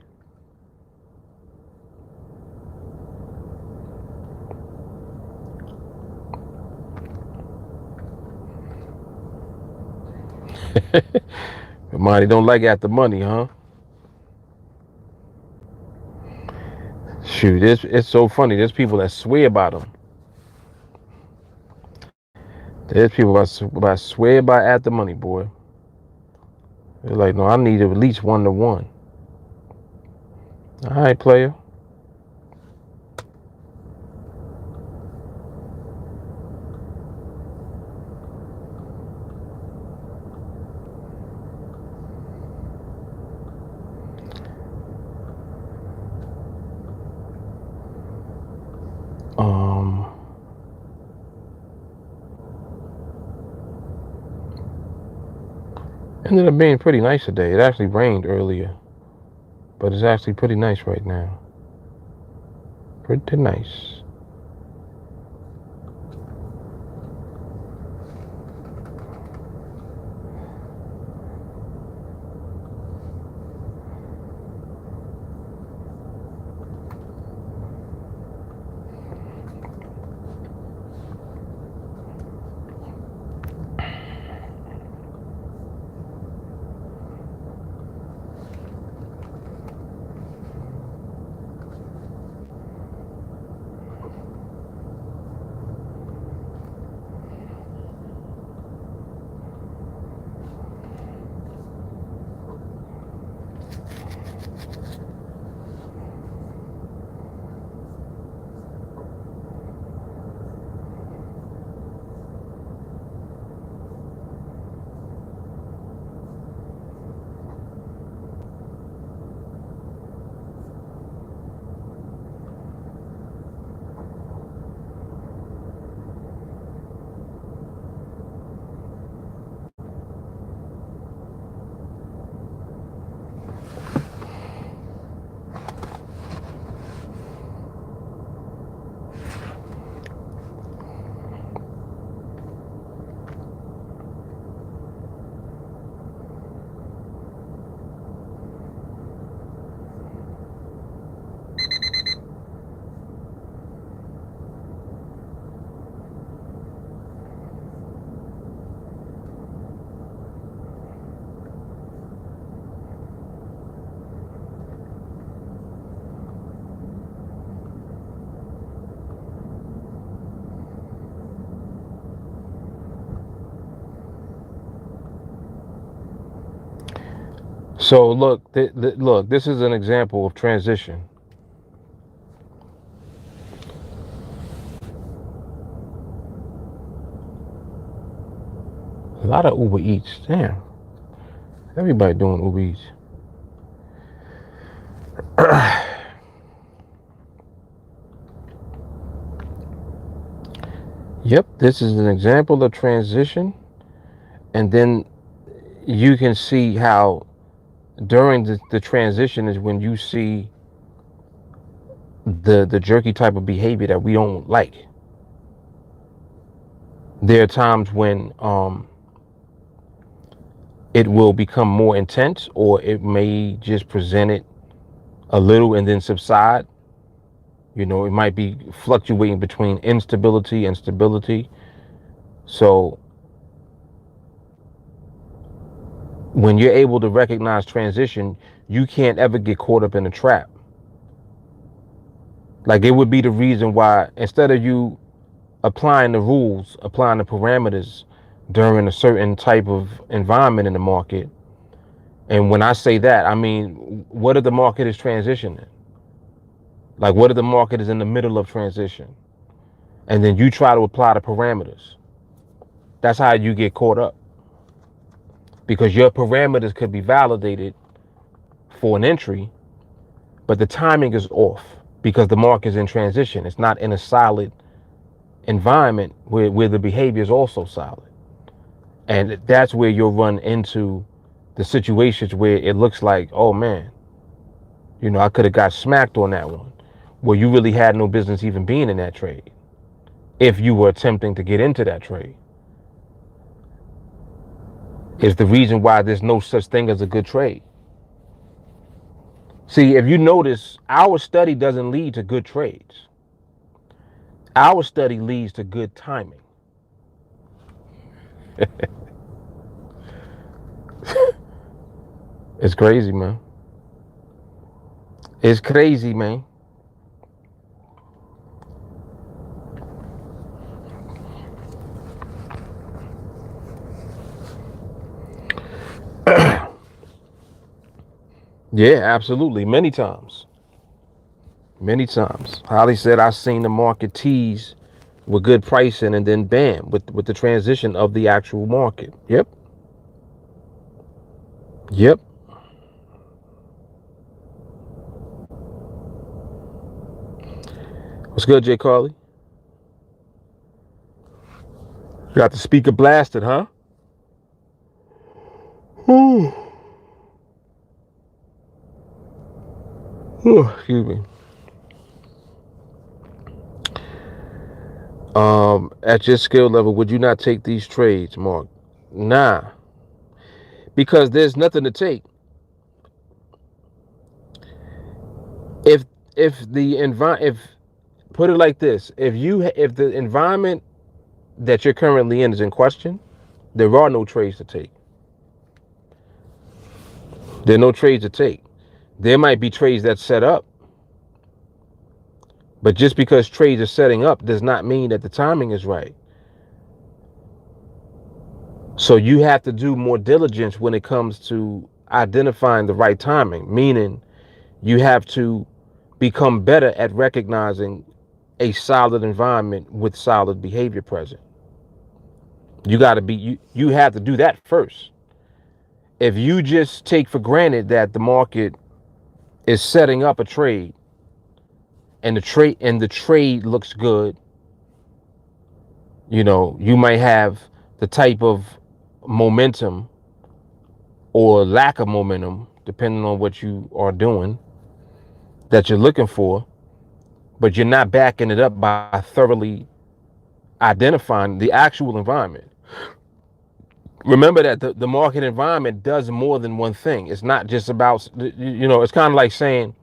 Money don't like after money, huh? Shoot, it's so funny. There's people that swear by them. There's people that swear by after money, boy. They're like, no, I need at least 1 to 1. All right, player. Um, Ended up being pretty nice today. It actually rained earlier, but it's actually pretty nice right now. Pretty nice. So look, look. This is an example of transition. A lot of Uber Eats. Damn, everybody doing Uber Eats. Yep, this is an example of transition, and then you can see how during the transition is when you see the jerky type of behavior that we don't like. There are times when it will become more intense, or it may just present it a little and then subside. You know, it might be fluctuating between instability and stability. So when you're able to recognize transition, you can't ever get caught up in a trap. Like, it would be the reason why, instead of you applying the rules, applying the parameters during a certain type of environment in the market. And when I say that, I mean, what if the market is transitioning? Like, what if the market is in the middle of transition? And then you try to apply the parameters. That's how you get caught up. Because your parameters could be validated for an entry, but the timing is off because the market is in transition. It's not in a solid environment where the behavior is also solid. And that's where you'll run into the situations where it looks like, oh man, you know, I could have got smacked on that one. Well, you really had no business even being in that trade if you were attempting to get into that trade. Is the reason why there's no such thing as a good trade. See, if you notice, our study doesn't lead to good trades. Our study leads to good timing. It's crazy, man. It's crazy, man. Yeah, absolutely. Many times. Many times. Holly said I seen the market tease with good pricing and then bam, with the transition of the actual market. Yep. Yep. What's good, Jay Carly? Got the speaker blasted, huh? Ooh. Ooh, excuse me. At your skill level, would you not take these trades, Mark? Nah, because there's nothing to take. If if put it like this, if the environment that you're currently in is in question, there are no trades to take. There are no trades to take. There might be trades that set up, but just because trades are setting up does not mean that the timing is right. So you have to do more diligence when it comes to identifying the right timing, meaning you have to become better at recognizing a solid environment with solid behavior present. You got to be you have to do that first. If you just take for granted that the market is setting up a trade and the trade looks good, you might have the type of momentum or lack of momentum depending on what you are doing that you're looking for, but you're not backing it up by thoroughly identifying the actual environment. Remember that the market environment does more than one thing. It's not just about, it's kind of like saying,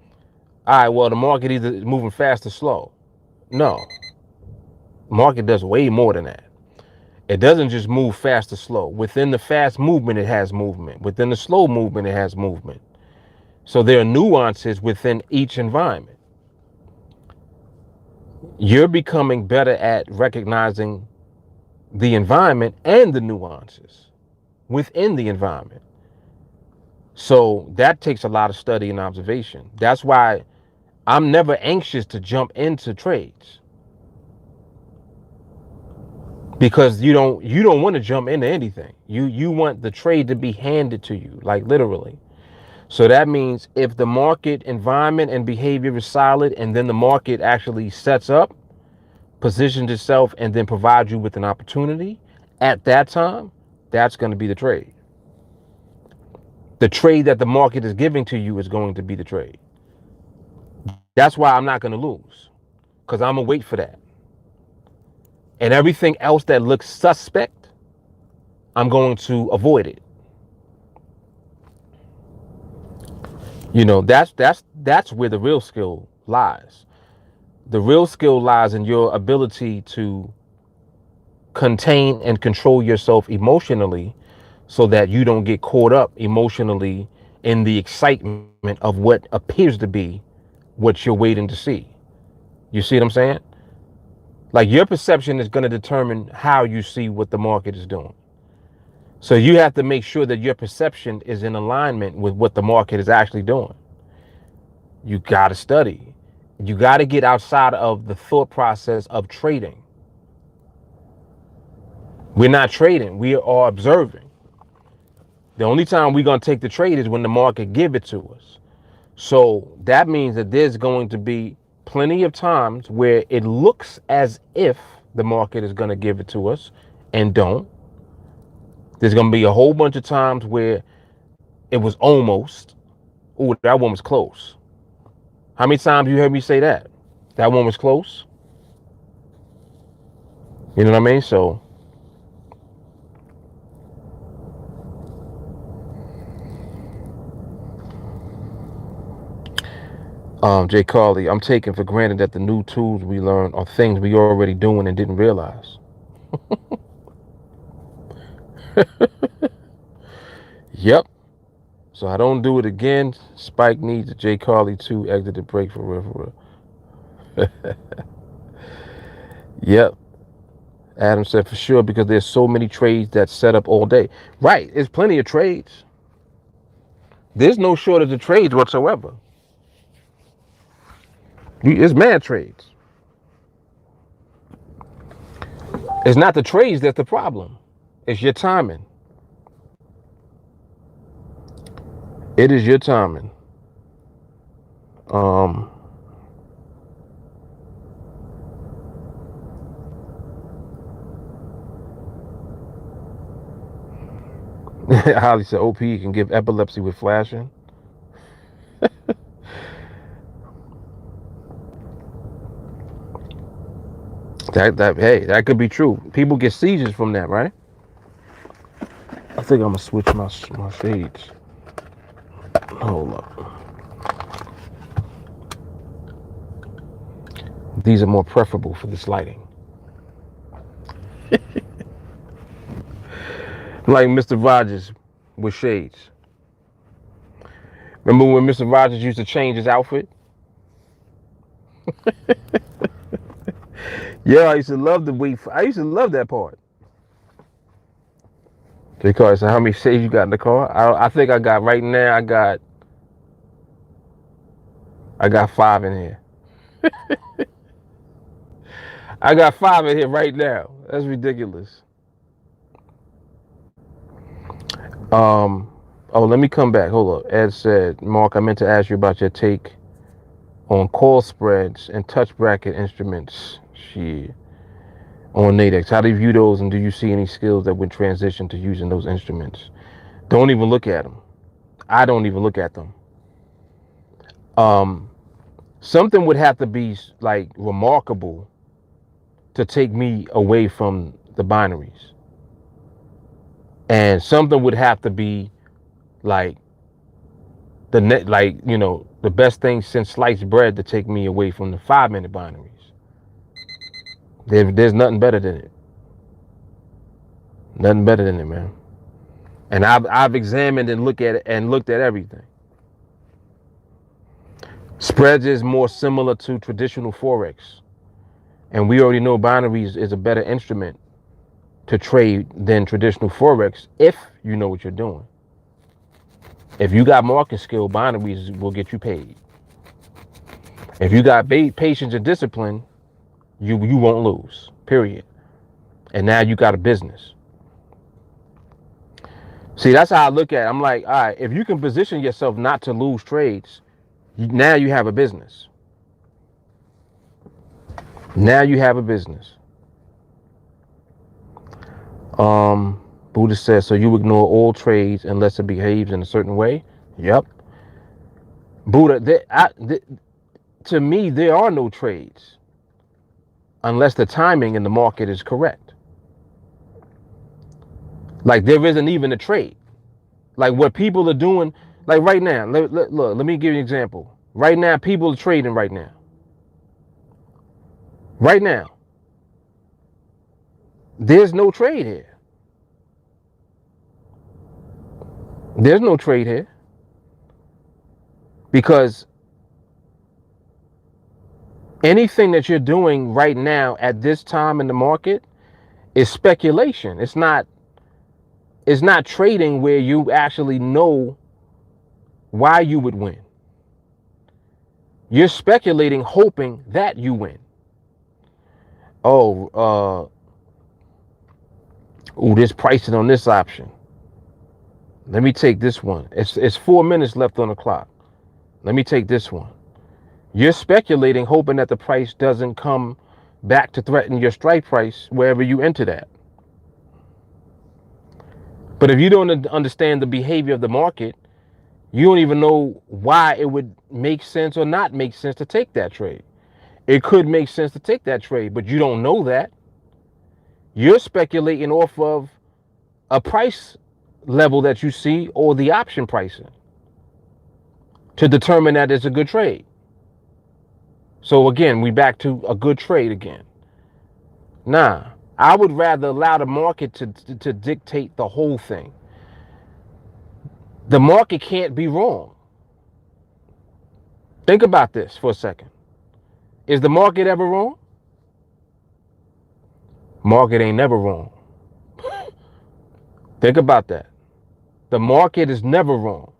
all right, well, the market either is moving fast or slow. No, market does way more than that. It doesn't just move fast or slow. Within the fast movement, it has movement. Within the slow movement, it has movement. So there are nuances within each environment. You're becoming better at recognizing the environment and the nuances within the environment. So that takes a lot of study and observation. That's why I'm never anxious to jump into trades, because you don't want to jump into anything. You want the trade to be handed to you, like literally. So that means if the market environment and behavior is solid and then the market actually sets up, positions itself, and then provides you with an opportunity at that time, that's going to be the trade. The trade that the market is giving to you is going to be the trade. That's why I'm not going to lose, because I'm going to wait for that. And everything else that looks suspect, I'm going to avoid it. That's where the real skill lies. The real skill lies in your ability to contain and control yourself emotionally so that you don't get caught up emotionally in the excitement of what appears to be what you're waiting to see. You see what I'm saying? Like, your perception is going to determine how you see what the market is doing. So you have to make sure that your perception is in alignment with what the market is actually doing. You got to study. You got to get outside of the thought process of trading. We're not trading. We are observing. The only time we're going to take the trade is when the market give it to us. So that means that there's going to be plenty of times where it looks as if the market is going to give it to us and don't. There's going to be a whole bunch of times where it was almost, oh, that one was close. How many times you heard me say that? That one was close. You know what I mean? So Jay Carly, I'm taking for granted that the new tools we learn are things we already doing and didn't realize. Yep. So I don't do it again. Spike needs a J. Carly 2 exit the break for real. Yep. Adam said for sure because there's so many trades that set up all day. Right. There's plenty of trades. There's no shortage of trades whatsoever. It's mad trades. It's not the trades that's the problem. It's your timing. It is your timing. Holly said OP can give epilepsy with flashing. That could be true. People get seizures from that, right? I think I'm gonna switch my shades. Hold up. These are more preferable for this lighting. Like Mr. Rogers with shades. Remember when Mr. Rogers used to change his outfit? Yeah, I used to love I used to love that part. Because how many shades you got in the car? I think I got right now. I got 5 in here. I got 5 in here right now. That's ridiculous. Oh, let me come back. Hold up. Ed said, Mark, I meant to ask you about your take on call spreads and touch bracket instruments. On NADEX. How do you view those, and do you see any skills that would transition to using those instruments? Don't even look at them. I don't even look at them. Something would have to be like remarkable to take me away from the binaries. And something would have to be like the best thing since sliced bread to take me away from the 5-minute binaries. There's nothing better than it. Nothing better than it, man. And I've examined and looked at everything. Spreads is more similar to traditional Forex. And we already know binaries is a better instrument to trade than traditional Forex if you know what you're doing. If you got market skill, binaries will get you paid. If you got patience and discipline, you won't lose, period. And now you got a business. See, that's how I look at it. I'm like, all right, if you can position yourself not to lose trades, now you have a business. Now you have a business. Buddha says, so you ignore all trades unless it behaves in a certain way? Yep. Buddha, to me, there are no trades unless the timing in the market is correct. Like there isn't even a trade. Like what people are doing, like right now, look, let me give you an example. Right now, people are trading right now. Right now. There's no trade here. There's no trade here. Because anything that you're doing right now at this time in the market is speculation. It's not trading where you actually know why you would win. You're speculating, hoping that you win. This pricing on this option. Let me take this one. It's 4 minutes left on the clock. Let me take this one. You're speculating, hoping that the price doesn't come back to threaten your strike price wherever you enter that. But if you don't understand the behavior of the market, you don't even know why it would make sense or not make sense to take that trade. It could make sense to take that trade, but you don't know that. You're speculating off of a price level that you see or the option pricing to determine that it's a good trade. So again, we back to a good trade again. Nah, I would rather allow the market to dictate the whole thing. The market can't be wrong. Think about this for a second. Is the market ever wrong? Market ain't never wrong. Think about that. The market is never wrong.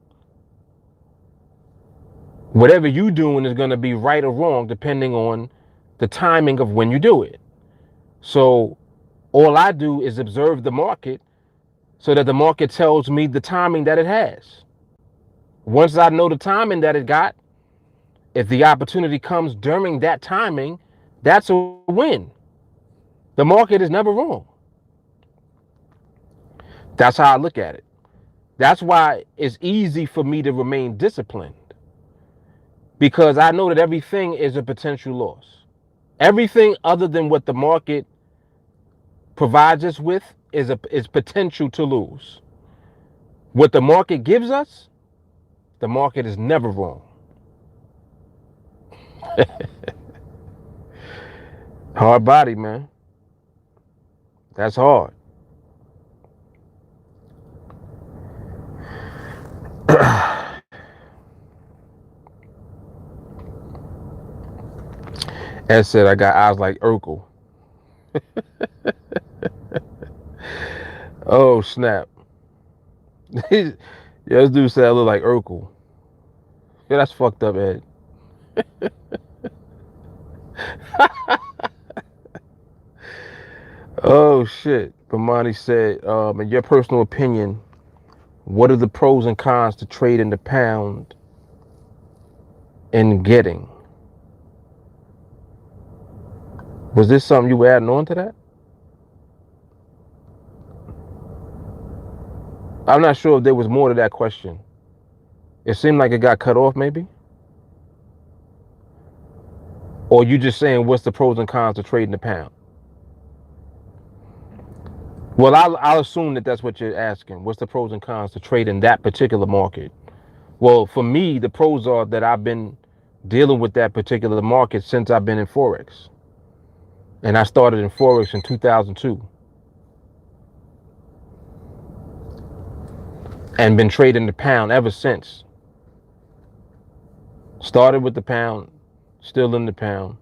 Whatever you doing is going to be right or wrong depending on the timing of when you do it. So all I do is observe the market so that the market tells me the timing that it has. Once I know the timing that it got, if the opportunity comes during that timing, that's a win. The market is never wrong. That's how I look at it. That's why it's easy for me to remain disciplined, because I know that everything is a potential loss. Everything other than what the market provides us with is potential to lose. What the market gives us, the market is never wrong. Hard body, man. That's hard. Ed said I got eyes like Urkel. Oh snap. Yeah, this dude said I look like Urkel. Yeah, that's fucked up, Ed. Oh shit. Bimani said, in your personal opinion, what are the pros and cons to trading the pound and getting? Was this something you were adding on to that? I'm not sure if there was more to that question. It seemed like it got cut off, maybe? Or you just saying what's the pros and cons to trading the pound? Well, I'll assume that that's what you're asking. What's the pros and cons to trading that particular market? Well, for me, the pros are that I've been dealing with that particular market since I've been in Forex. And I started in Forex in 2002. And been trading the pound ever since. Started with the pound, still in the pound.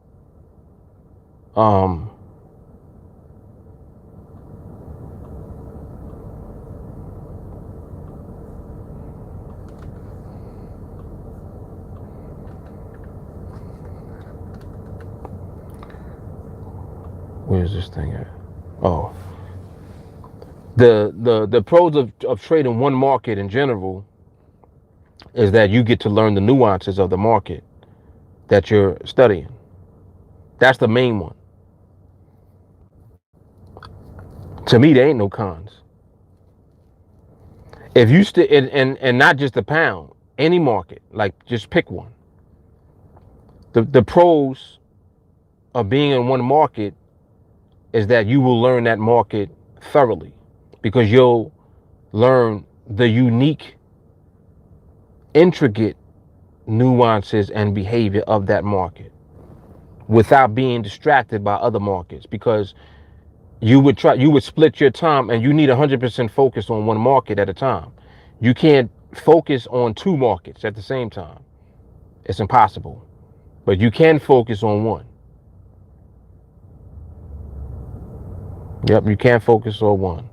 Where's this thing at? Oh. The pros of trading one market in general is that you get to learn the nuances of the market that you're studying. That's the main one. To me, there ain't no cons. If you and not just the pound, any market, like just pick one. The pros of being in one market is that you will learn that market thoroughly, because you'll learn the unique, intricate nuances and behavior of that market without being distracted by other markets, because you would split your time and you need 100% focus on one market at a time. You can't focus on two markets at the same time. It's impossible. But you can focus on one. Yep, you can focus on one.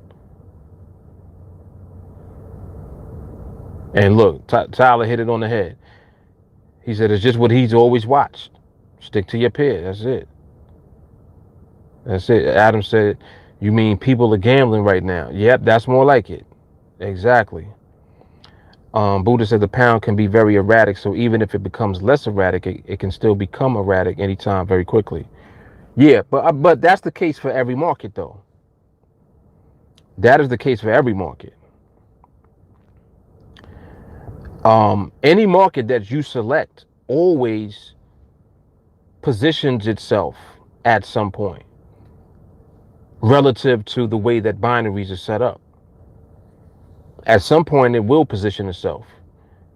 And look, Tyler hit it on the head. He said it's just what he's always watched. Stick to your pair. That's it. That's it. Adam said, you mean people are gambling right now? Yep, that's more like it. Exactly. Buddha said the pound can be very erratic, so even if it becomes less erratic, it can still become erratic anytime very quickly. Yeah, but that's the case for every market, though. That is the case for every market. Any market that you select always positions itself at some point relative to the way that binaries are set up. At some point, it will position itself.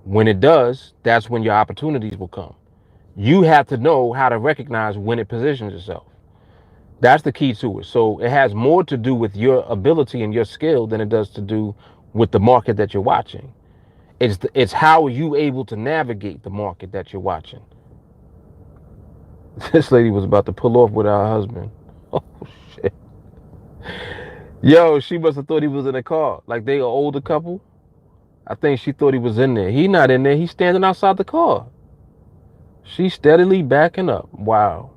When it does, that's when your opportunities will come. You have to know how to recognize when it positions itself. That's the key to it. So it has more to do with your ability and your skill than it does to do with the market that you're watching. It's how are you able to navigate the market that you're watching. This lady was about to pull off with her husband. Oh shit. Yo, she must have thought he was in a car. Like they an older couple. I think she thought he was in there. He not in there. He's standing outside the car. She's steadily backing up. Wow.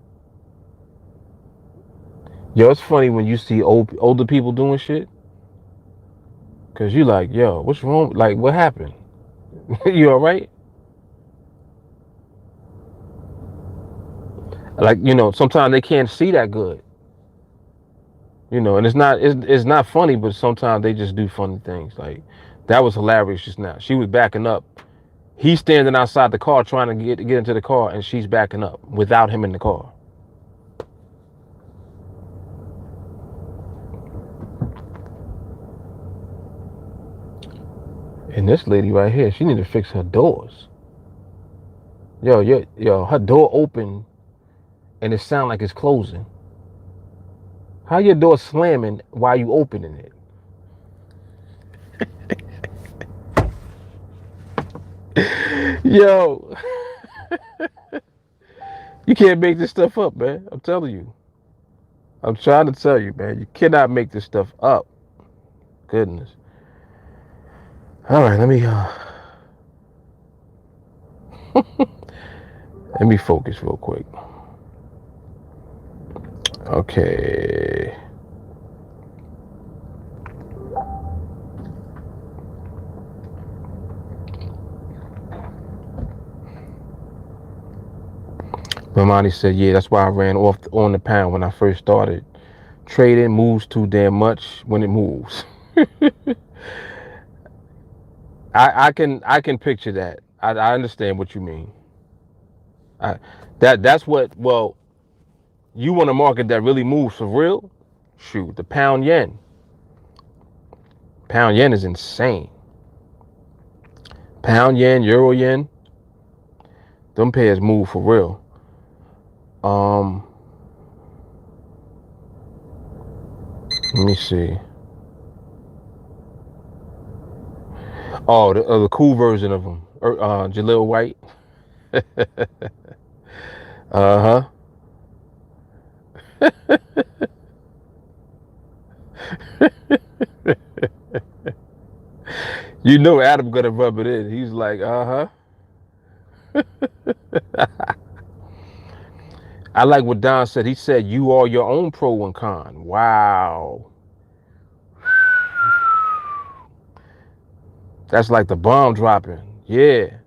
Yo, it's funny when you see older people doing shit. Cause you like, yo, what's wrong? Like, what happened? You all right? Like, sometimes they can't see that good. And it's not funny, but sometimes they just do funny things. Like that was hilarious just now. She was backing up. He's standing outside the car trying to get into the car, and she's backing up without him in the car. And this lady right here, she need to fix her doors. Yo, her door open, and it sound like it's closing. How your door slamming while you opening it? Yo, you can't make this stuff up, man. I'm telling you. I'm trying to tell you, man. You cannot make this stuff up. Goodness. All right, let me focus real quick. Okay. Mamani said, yeah, that's why I ran off on the pound when I first started. Trading moves too damn much when it moves. I can picture that. I understand what you mean. That's what, well, you want a market that really moves for real? Shoot, the pound yen. Pound yen is insane. Pound yen, euro yen, them pairs move for real. Let me see. Oh, the cool version of them. Jaleel White. Uh-huh. You know Adam gonna rub it in. He's like, uh-huh. I like what Don said. He said, you are your own pro and con. Wow. That's like the bomb dropping. Yeah.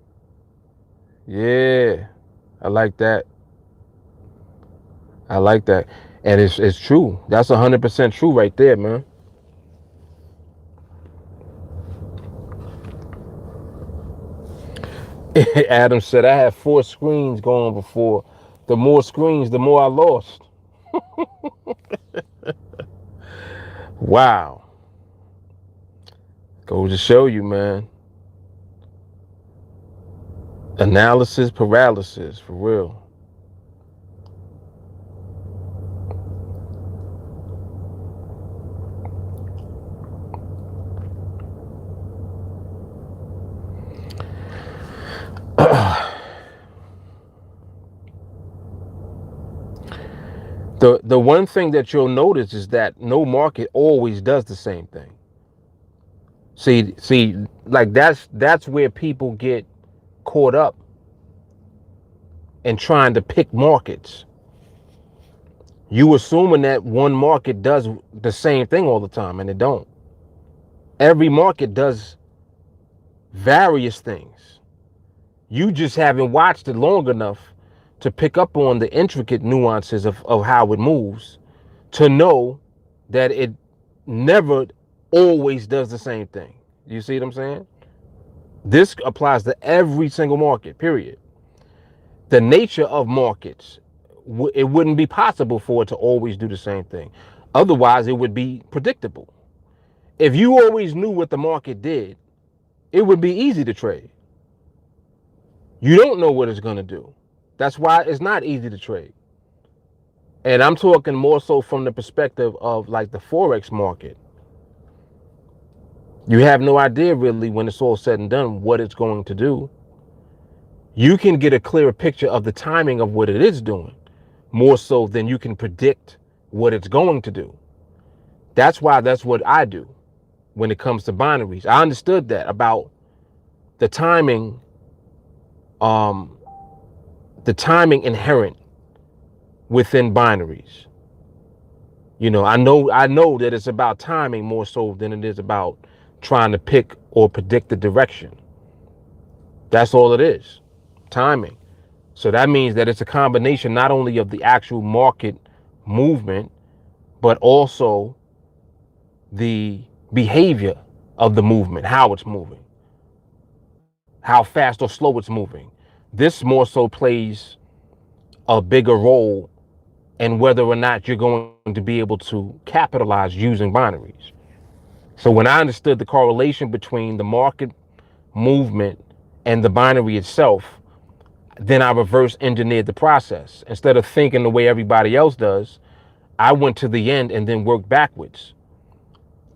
Yeah. I like that. I like that. And it's true. That's 100% true right there, man. Adam said, I had 4 screens going before. The more screens, the more I lost. Wow. Goes to show you, man. Analysis paralysis, for real. The one thing that you'll notice is that no market always does the same thing. See, like that's where people get caught up in trying to pick markets. You assuming that one market does the same thing all the time, and it don't. Every market does various things. You just haven't watched it long enough to pick up on the intricate nuances of how it moves to know that it never always does the same thing. You see what I'm saying? This applies to every single market, period. The nature of markets, it wouldn't be possible for it to always do the same thing. Otherwise, it would be predictable. If you always knew what the market did, it would be easy to trade. You don't know what it's going to do. That's why it's not easy to trade. And I'm talking more so from the perspective of like the Forex market. You have no idea really when it's all said and done what it's going to do. You can get a clearer picture of the timing of what it is doing, more so than you can predict what it's going to do. That's why that's what I do when it comes to binaries. I understood that about the timing, um, the timing inherent within binaries. I know that it's about timing more so than it is about trying to pick or predict the direction. That's all it is. Timing. So that means that it's a combination not only of the actual market movement, but also the behavior of the movement, how it's moving, how fast or slow it's moving. This more so plays a bigger role in whether or not you're going to be able to capitalize using binaries. So when I understood the correlation between the market movement and the binary itself, then I reverse engineered the process. Instead of thinking the way everybody else does, I went to the end and then worked backwards.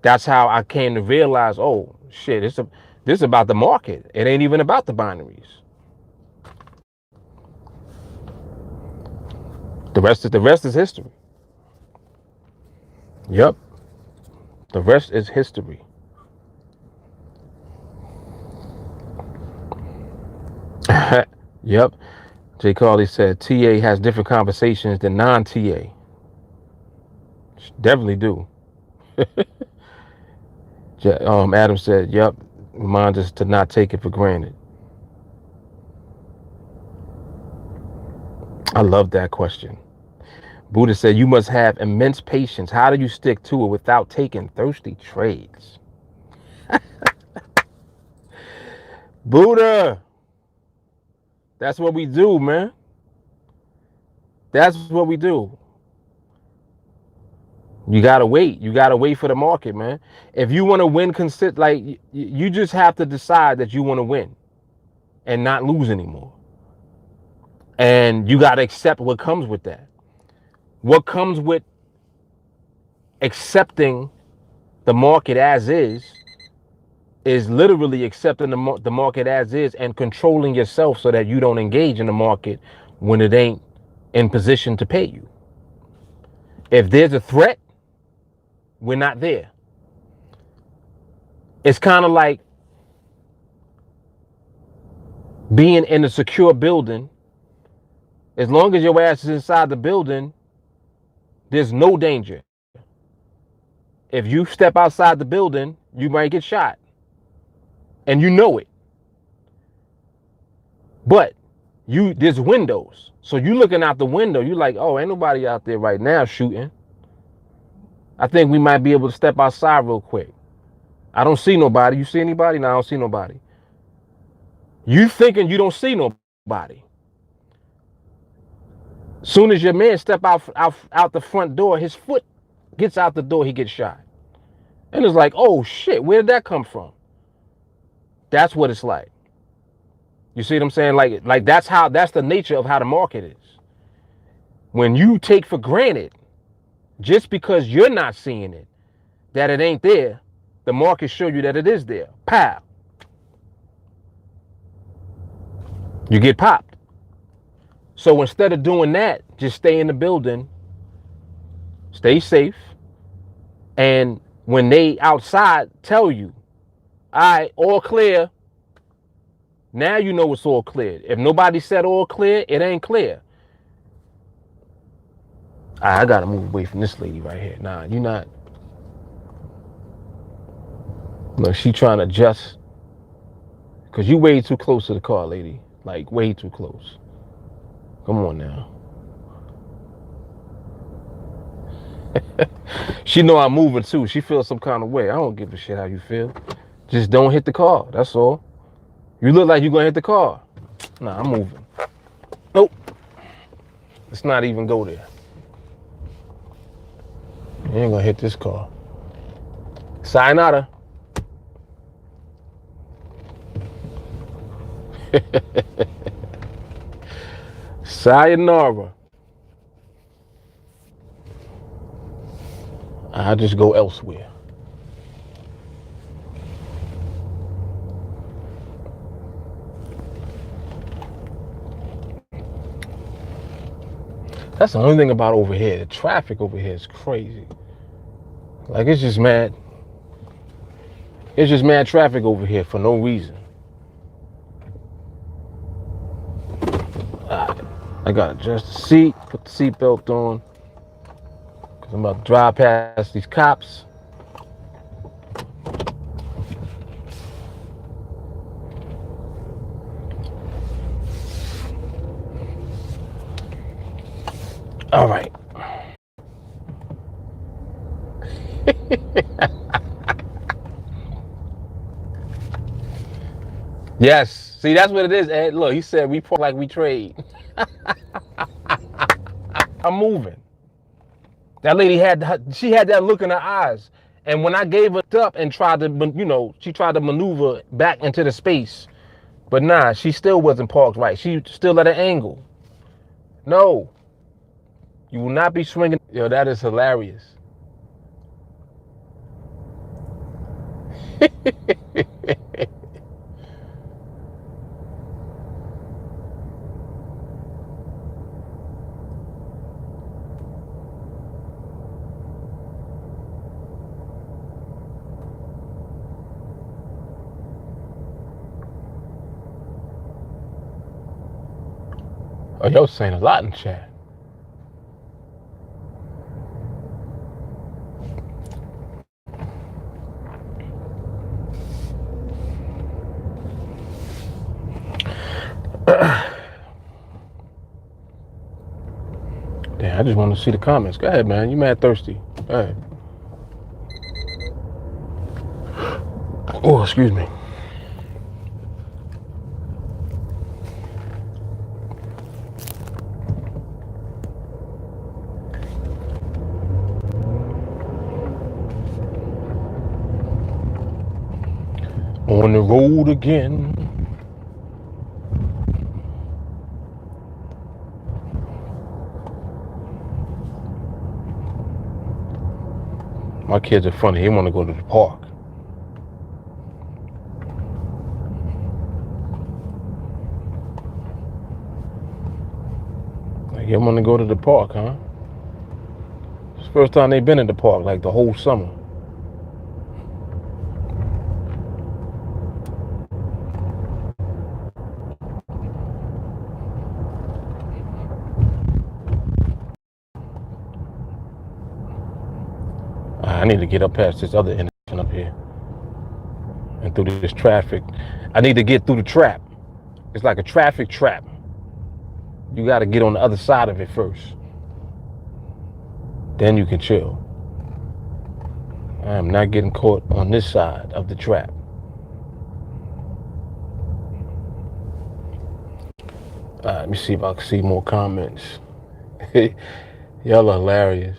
That's how I came to realize, oh shit, this is about the market. It ain't even about the binaries. The rest is history. Yep. The rest is history. Yep. Jay Carly said TA has different conversations than non-TA. Definitely do. Adam said, yep. Remind us to not take it for granted. I love that question. Buddha said, you must have immense patience. How do you stick to it without taking thirsty trades? Buddha, that's what we do, man. That's what we do. You gotta wait. You gotta wait for the market, man. If you want to win, you just have to decide that you want to win and not lose anymore. And you gotta accept what comes with that. What comes with accepting the market as is literally accepting the market as is and controlling yourself so that you don't engage in the market when it ain't in position to pay you. If there's a threat, we're not there. It's kind of like being in a secure building. As long as your ass is inside the building, there's no danger. If you step outside the building, you might get shot. And you know it. But there's windows. So you looking out the window, you like, oh, ain't nobody out there right now shooting. I think we might be able to step outside real quick. I don't see nobody. You see anybody? No, I don't see nobody. You thinking you don't see nobody. Soon as your man step out the front door, his foot gets out the door, he gets shot. And it's like, oh shit, where did that come from? That's what it's like. You see what I'm saying? Like that's the nature of how the market is. When you take for granted, just because you're not seeing it, that it ain't there, the market show you that it is there. Pow. You get popped. So instead of doing that, just stay in the building, stay safe, and when they outside tell you, all right, all clear, now you know it's all clear. If nobody said all clear, it ain't clear. I gotta move away from this lady right here. Nah, you not. Look, she trying to adjust. Because you way too close to the car, lady. Like, way too close. Come on now. She know I'm moving too. She feels some kind of way. I don't give a shit how you feel. Just don't hit the car. That's all. You look like you're gonna hit the car. Nah, I'm moving. Nope. Let's not even go there. You ain't gonna hit this car. Sayonara. Sayonara. I'll just go elsewhere. That's the only thing about over here. The traffic over here is crazy. Like it's just mad. It's just mad traffic over here for no reason. I gotta adjust the seat, put the seatbelt on, cause I'm about to drive past these cops. All right. Yes. See, that's what it is, Ed. Look, he said we park like we trade. I'm moving. That lady she had that look in her eyes. And when I gave it up and tried to, she tried to maneuver back into the space. But nah, she still wasn't parked right. She still at an angle. No. You will not be swinging. Yo, that is hilarious. Oh, yo saying a lot in chat. Damn, I just want to see the comments. Go ahead, man. You mad thirsty. Go ahead. Oh, excuse me. On the road again. My kids are funny. They want to go to the park. Like, you want to go to the park, huh? It's the first time they've been in the park, like the whole summer. I need to get up past this other intersection up here and through this traffic. I need to get through the trap. It's like a traffic trap. You got to get on the other side of it first. Then you can chill. I am not getting caught on this side of the trap. Let me see if I can see more comments. Y'all are hilarious.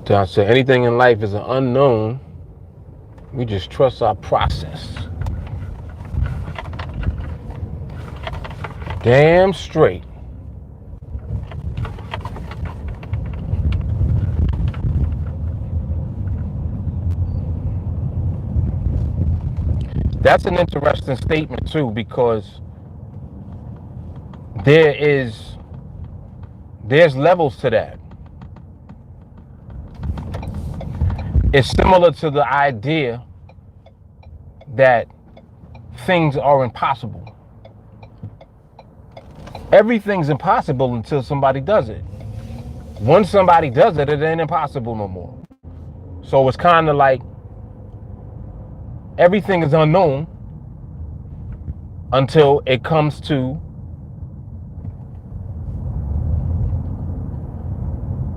I said anything in life is an unknown. We just trust our process. Damn straight. That's an interesting statement too, because there's levels to that. It's similar to the idea that things are impossible. Everything's impossible until somebody does it. Once somebody does it, it ain't impossible no more. So it's kind of like everything is unknown until it comes to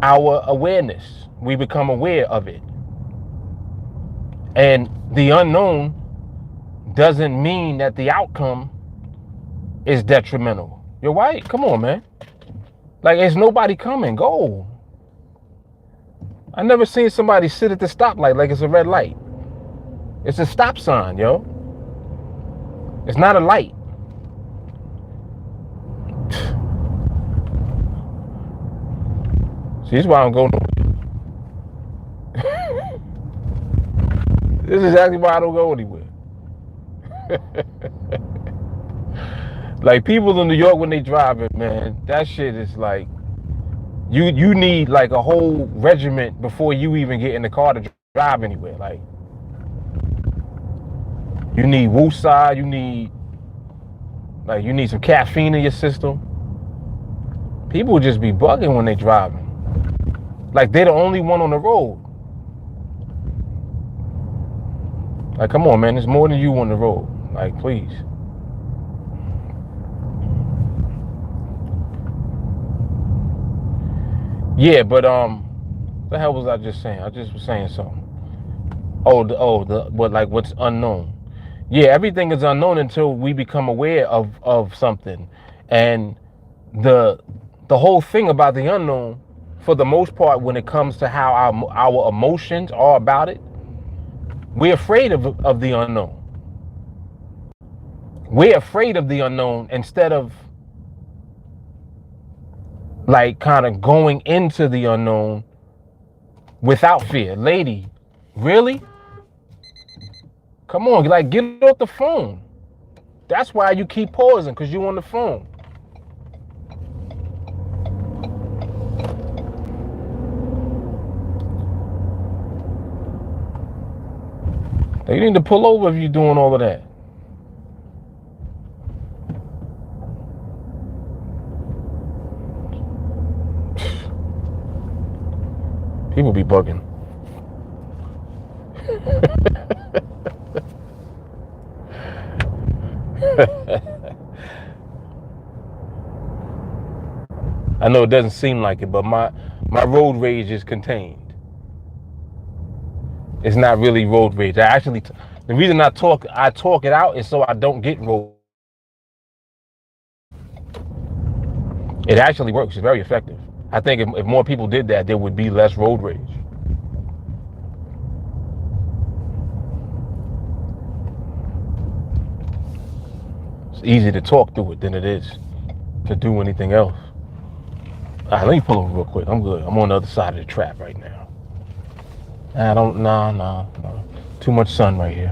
our awareness. We become aware of it. And the unknown doesn't mean that the outcome is detrimental. You're right. Come on, man. Like, it's nobody coming. Go. I never seen somebody sit at the stoplight like it's a red light. It's a stop sign, yo. It's not a light. See, this is why I don't go nowhere. This is exactly why I don't go anywhere. Like, people in New York when they drive it, man, that shit is like, you need like a whole regiment before you even get in the car to drive anywhere. Like, you need woosah, you need some caffeine in your system. People would just be bugging when they driving. Like, they're the only one on the road. Like, come on, man, there's more than you on the road. Like, please. Yeah, but the hell was I just saying? I just was saying something. But like, what's unknown? Yeah, everything is unknown until we become aware of something, and the whole thing about the unknown, for the most part, when it comes to how our emotions are about it, we're afraid of the unknown. We're afraid of the unknown instead of like kind of going into the unknown without fear. Lady, really? Come on, like, get off the phone. That's why you keep pausing, because you're on the phone. You need to pull over if you're doing all of that. People be bugging. I know it doesn't seem like it, but my road rage is contained. It's not really road rage. The reason I talk it out is so I don't get road. It actually works. It's very effective. I think if more people did that, there would be less road rage. It's easier to talk through it than it is to do anything else. All right, let me pull over real quick. I'm good. I'm on the other side of the trap right now. No. Too much sun right here.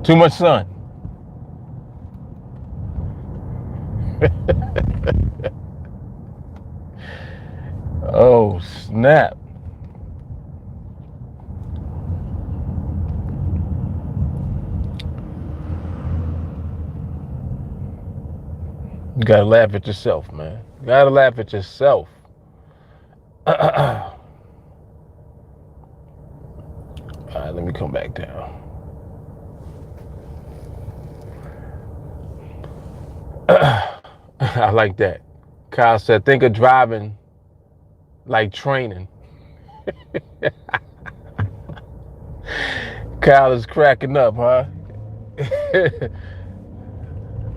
Too much sun. Oh, snap. You gotta laugh at yourself, man. You gotta laugh at yourself. All right, let me come back down. I like that. Kyle said, think of driving like training. Kyle is cracking up, huh?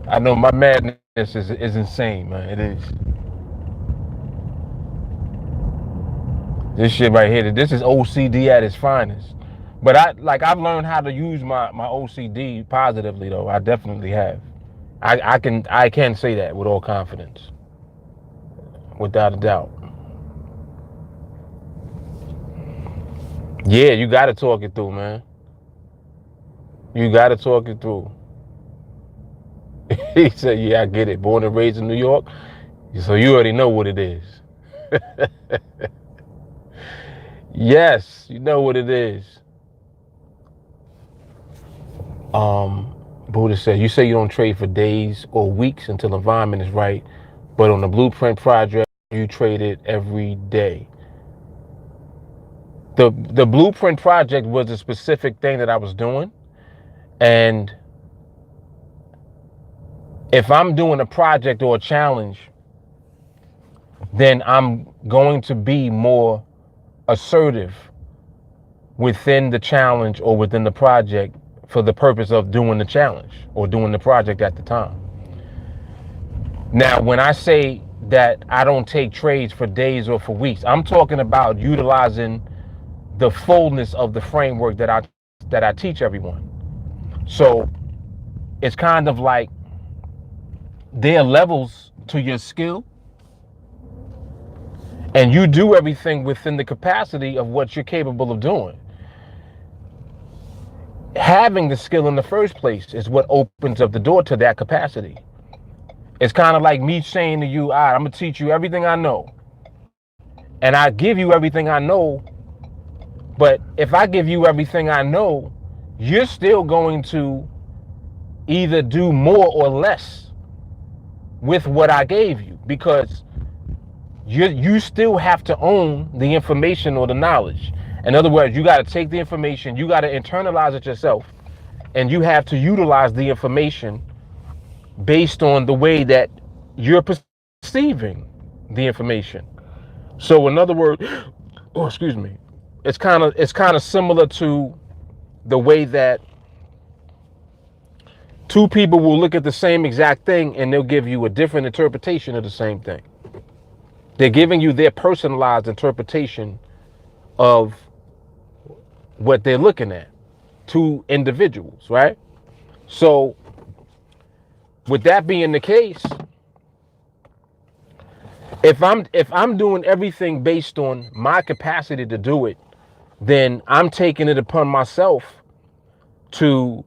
I know my madness is insane, man. It is. This shit right here, this is OCD at its finest. But I've learned how to use my OCD positively, though. I definitely have. I can say that with all confidence, without a doubt. Yeah, you got to talk it through, man. You got to talk it through. He said, yeah, I get it. Born and raised in New York, so you already know what it is. Yes, you know what it is. Buddha said, you say you don't trade for days or weeks until the environment is right, but on the Blueprint project, you trade it every day. The Blueprint project was a specific thing that I was doing, and If I'm doing a project or a challenge, then I'm going to be more assertive within the challenge or within the project for the purpose of doing the challenge or doing the project at the time. Now, when I say that I don't take trades for days or for weeks, I'm talking about utilizing the fullness of the framework that I teach everyone. So it's kind of like there are levels to your skill, and you do everything within the capacity of what you're capable of doing. Having the skill in the first place is what opens up the door to that capacity. It's kind of like me saying to you, all right, I'm going to teach you everything I know. And I give you everything I know. But if I give you everything I know, you're still going to either do more or less with what I gave you, because you still have to own the information or the knowledge. In other words, you got to take the information, you got to internalize it yourself, and you have to utilize the information based on the way that you're perceiving the information. So in other words, oh, excuse me, it's kind of similar to the way that two people will look at the same exact thing and they'll give you a different interpretation of the same thing. They're giving you their personalized interpretation of what they're looking at. Two individuals, right? So with that being the case, if I'm doing everything based on my capacity to do it, then I'm taking it upon myself to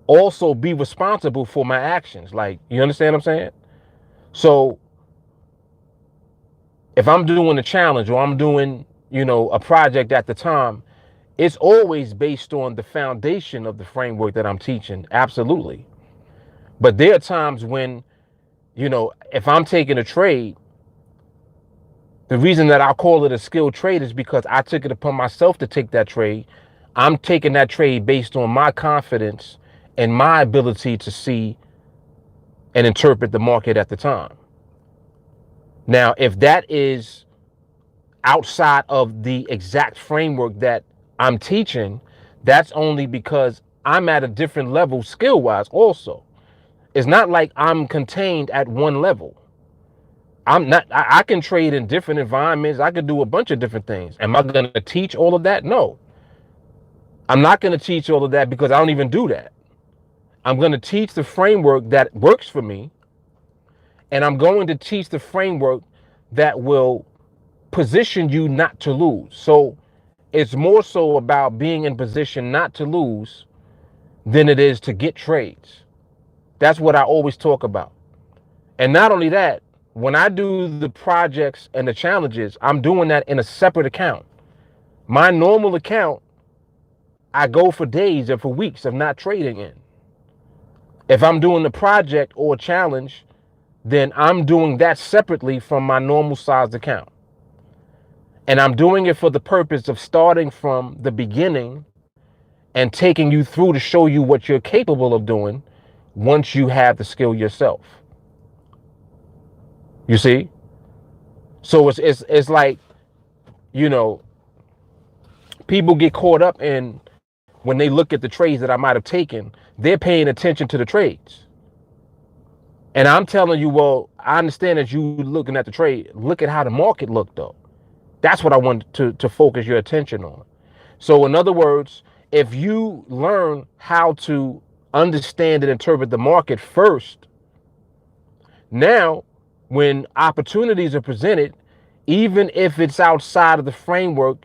also be responsible for my actions. Like, you understand what I'm saying? So if I'm doing a challenge or I'm doing, a project at the time, it's always based on the foundation of the framework that I'm teaching. Absolutely. But there are times when, if I'm taking a trade, the reason that I call it a skilled trade is because I took it upon myself to take that trade. I'm taking that trade based on my confidence and my ability to see and interpret the market at the time. Now, if that is outside of the exact framework that I'm teaching, that's only because I'm at a different level skill-wise also. It's not like I'm contained at one level. I can trade in different environments. I can do a bunch of different things. Am I going to teach all of that? No. I'm not going to teach all of that because I don't even do that. I'm going to teach the framework that works for me, and I'm going to teach the framework that will position you not to lose. So it's more so about being in position not to lose than it is to get trades. That's what I always talk about. And not only that, when I do the projects and the challenges, I'm doing that in a separate account. My normal account, I go for days or for weeks of not trading in. If I'm doing the project or challenge, then I'm doing that separately from my normal sized account. And I'm doing it for the purpose of starting from the beginning and taking you through to show you what you're capable of doing once you have the skill yourself. You see? So it's like, people get caught up in, when they look at the trades that I might have taken, they're paying attention to the trades. And I'm telling you, well, I understand that you looking at the trade. Look at how the market looked, though. That's what I want to focus your attention on. So in other words, if you learn how to understand and interpret the market first, now when opportunities are presented, even if it's outside of the framework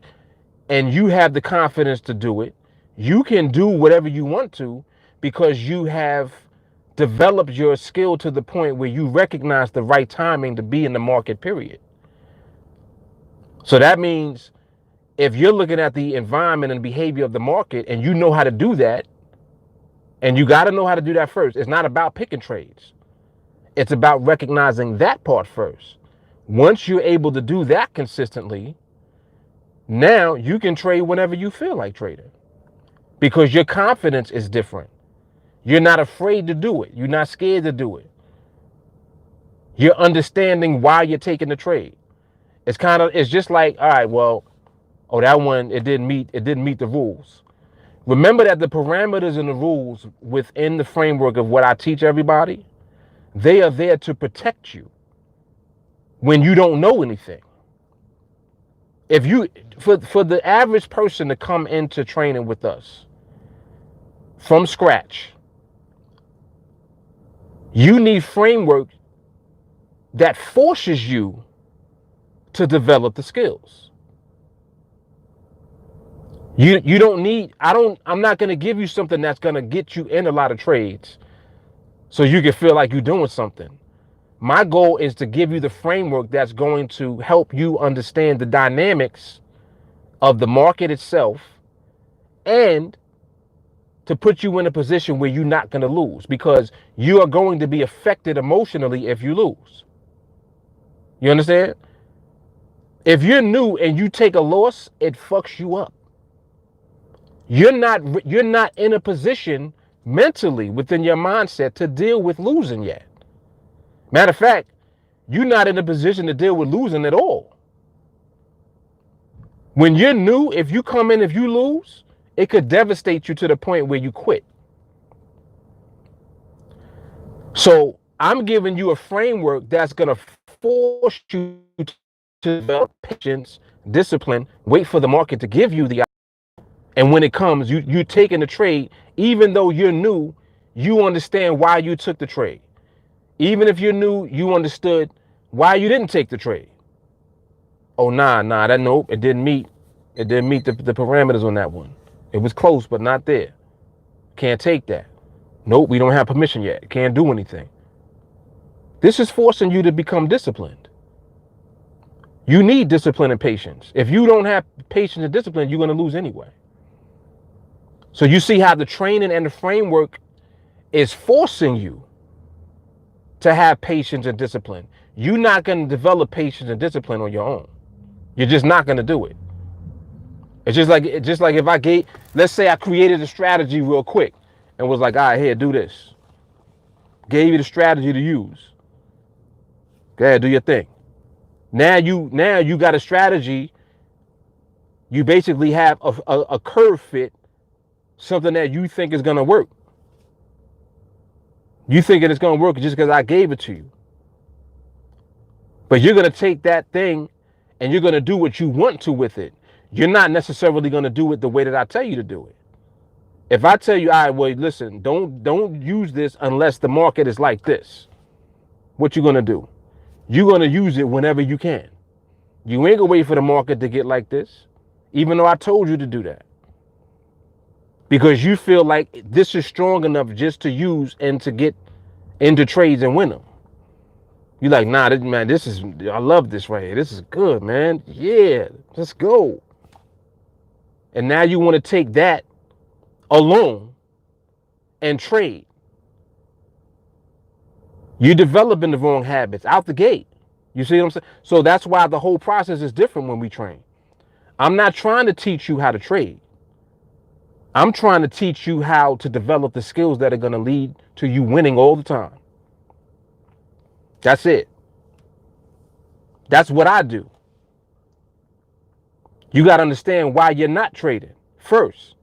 and you have the confidence to do it, you can do whatever you want to because you have developed your skill to the point where you recognize the right timing to be in the market, period. So that means if you're looking at the environment and behavior of the market and you know how to do that, and you got to know how to do that first. It's not about picking trades. It's about recognizing that part first. Once you're able to do that consistently, now you can trade whenever you feel like trading because your confidence is different. You're not afraid to do it. You're not scared to do it. You're understanding why you're taking the trade. It's just like, all right, well, oh, that one, it didn't meet the rules. Remember that the parameters and the rules within the framework of what I teach everybody, they are there to protect you when you don't know anything. If you, for the average person to come into training with us from scratch, you need framework that forces you to develop the skills. You don't need, I'm not going to give you something that's going to get you in a lot of trades so you can feel like you're doing something. My goal is to give you the framework that's going to help you understand the dynamics of the market itself and to put you in a position where you're not going to lose, because you are going to be affected emotionally if you lose. You understand? If you're new and you take a loss, it fucks you up. You're not in a position mentally within your mindset to deal with losing yet. Matter of fact, you're not in a position to deal with losing at all. When you're new, if you come in, if you lose, it could devastate you to the point where you quit. So I'm giving you a framework that's going to force you to develop patience, discipline, wait for the market to give you the, and when it comes, you taking the trade, even though you're new, you understand why you took the trade. Even if you're new, you understood why you didn't take the trade. Oh, that nope, it didn't meet the parameters on that one. It was close, but not there. Can't take that. Nope, we don't have permission yet. Can't do anything. This is forcing you to become disciplined. You need discipline and patience. If you don't have patience and discipline, you're going to lose anyway. So you see how the training and the framework is forcing you to have patience and discipline. You're not going to develop patience and discipline on your own. You're just not going to do it. It's just like if let's say I created a strategy real quick and was like, all right, here, do this. Gave you the strategy to use. Go ahead, do your thing. Now you got a strategy. You basically have a curve fit, something that you think is going to work. You thinking it's going to work just because I gave it to you. But you're going to take that thing and you're going to do what you want to with it. You're not necessarily going to do it the way that I tell you to do it. If I tell you, all right, well, listen, don't use this unless the market is like this. What you going to do? You're going to use it whenever you can. You ain't going to wait for the market to get like this, even though I told you to do that. Because you feel like this is strong enough just to use and to get into trades and win them. You're like, nah, man, I love this right here. This is good, man. Yeah, let's go. And now you want to take that alone and trade. You're developing the wrong habits out the gate. You see what I'm saying? So that's why the whole process is different when we train. I'm not trying to teach you how to trade. I'm trying to teach you how to develop the skills that are going to lead to you winning all the time. That's it. That's what I do. You got to understand why you're not trading first.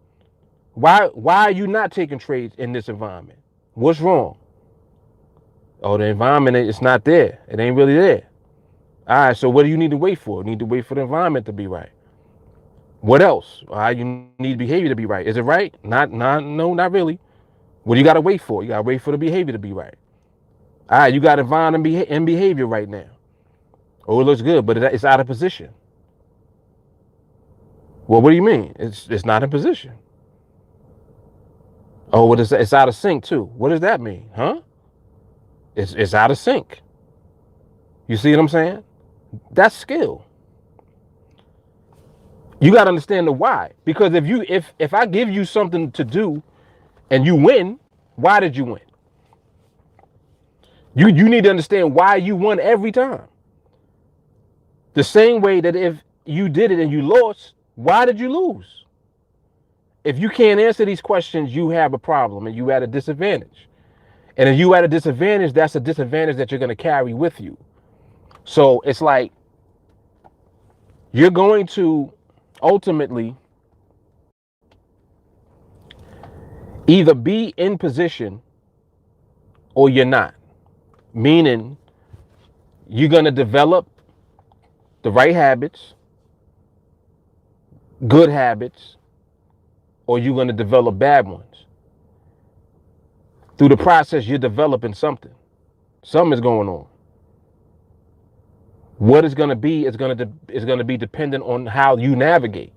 Why are you not taking trades in this environment? What's wrong? Oh, the environment is not there. It ain't really there. All right, so what do you need to wait for? You need to wait for the environment to be right. What else? All right, you need behavior to be right. Is it right? No, not really. What do you got to wait for? You got to wait for the behavior to be right. All right, you got environment and behavior right now. Oh, it looks good, but it's out of position. Well, what do you mean? It's not in position. Oh, well, it's out of sync too. What does that mean? Huh? It's out of sync. You see what I'm saying? That's skill. You got to understand the why. Because if I give you something to do and you win, why did you win? You need to understand why you won every time. The same way that if you did it and you lost, why did you lose? if you can't answer these questions, you have a problem and you at a disadvantage. And if you at a disadvantage, that's a disadvantage that you're going to carry with you. So it's like you're going to ultimately either be in position or you're not. Meaning you're going to develop the right habits, good habits, or you're going to develop bad ones. Through the process, you're developing something. Something is going on. What it's going to be is going to be dependent on how you navigate.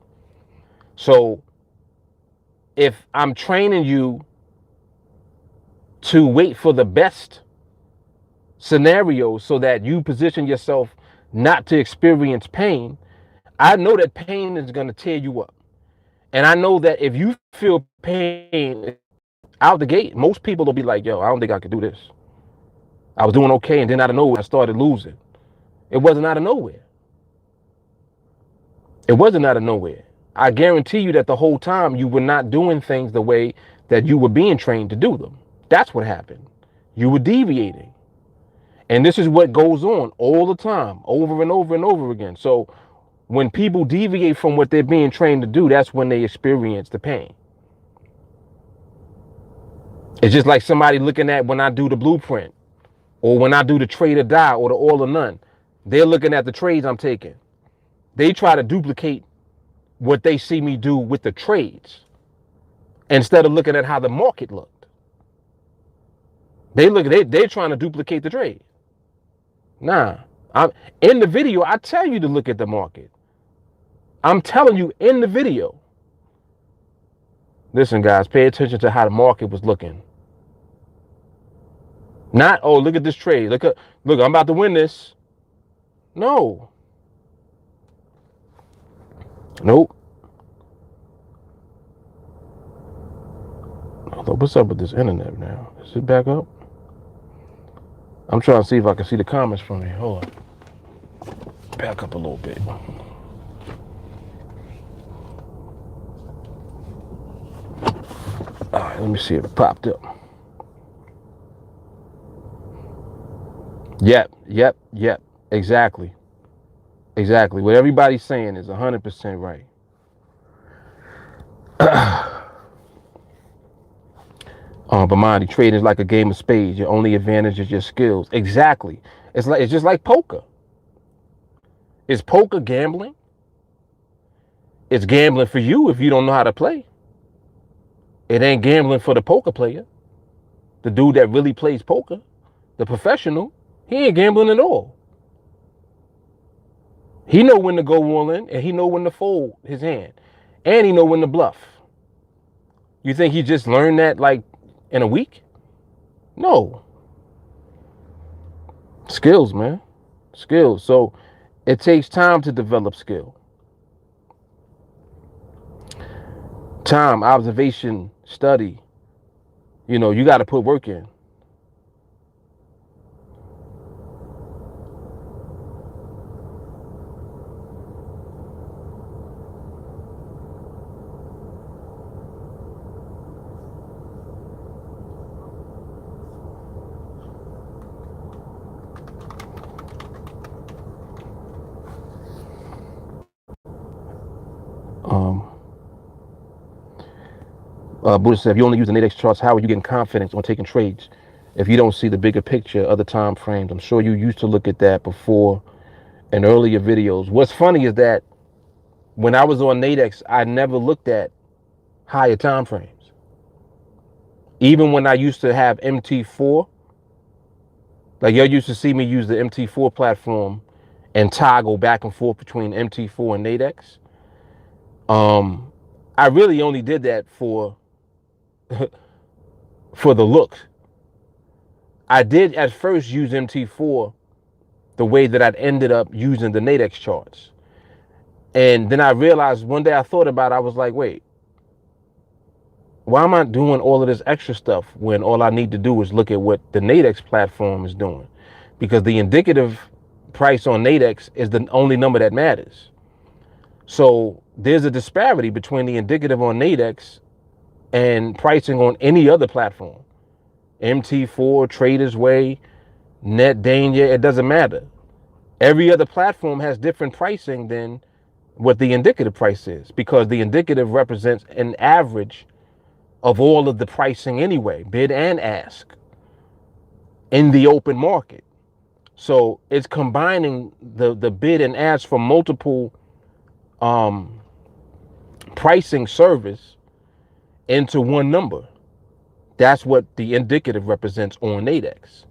So if I'm training you to wait for the best scenario so that you position yourself not to experience pain, I know that pain is going to tear you up. And I know that if you feel pain out the gate, most people will be like, yo, I don't think I could do this. I was doing okay, and then out of nowhere, I started losing. It wasn't out of nowhere. It wasn't out of nowhere. I guarantee you that the whole time you were not doing things the way that you were being trained to do them. That's what happened. You were deviating. And this is what goes on all the time, over and over and over again. So when people deviate from what they're being trained to do, that's when they experience the pain. It's just like somebody looking at when I do the blueprint or when I do the trade or die or the all or none. They're looking at the trades I'm taking. They try to duplicate what they see me do with the trades instead of looking at how the market looked. They're trying to duplicate the trade. Nah, I'm in the video. I tell you to look at the market. I'm telling you in the video. Listen, guys, pay attention to how the market was looking. Not, oh, look at this trade. Look, I'm about to win this. No. Nope. What's up with this internet now? Is it back up? I'm trying to see if I can see the comments from here. Hold on. Back up a little bit. All right, let me see if it popped up. Yep. Exactly. What everybody's saying is 100% right. Bimani, trading is like a game of spades. Your only advantage is your skills. Exactly. It's just like poker. Is poker gambling? It's gambling for you if you don't know how to play. It ain't gambling for the poker player. The dude that really plays poker, the professional, he ain't gambling at all. He know when to go all in and he know when to fold his hand. And he know when to bluff. You think he just learned that like in a week? No. Skills, man. Skills. So it takes time to develop skill. Time, observation, study. You know, you got to put work in. Buddha said, if you only use the NADEX charts, how are you getting confidence on taking trades if you don't see the bigger picture of the time frames? I'm sure you used to look at that before in earlier videos. What's funny is that when I was on NADEX, I never looked at higher time frames. Even when I used to have MT4, like y'all used to see me use the MT4 platform and toggle back and forth between MT4 and NADEX. I really only did that for the look. I did at first use MT4 the way that I'd ended up using the NADEX charts. And then I realized one day I thought about it, I was like, wait, why am I doing all of this extra stuff when all I need to do is look at what the NADEX platform is doing? Because the indicative price on NADEX is the only number that matters. So there's a disparity between the indicative on NADEX and pricing on any other platform. MT4, Traders Way, Net Danger, it doesn't matter. Every other platform has different pricing than what the indicative price is, because the indicative represents an average of all of the pricing anyway, bid and ask, in the open market. So it's combining the bid and ask from multiple um, pricing service into one number. That's what the indicative represents on NADEX.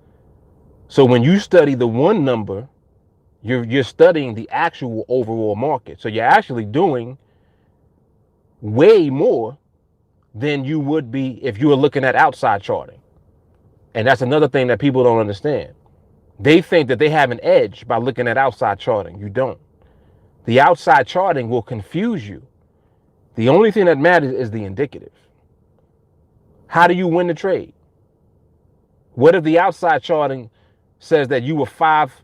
So when you study the one number, you're studying the actual overall market. So you're actually doing way more than you would be if you were looking at outside charting. And that's another thing that people don't understand. They think that they have an edge by looking at outside charting. You don't. The outside charting will confuse you. The only thing that matters is the indicative. How do you win the trade? What if the outside charting says that you were 5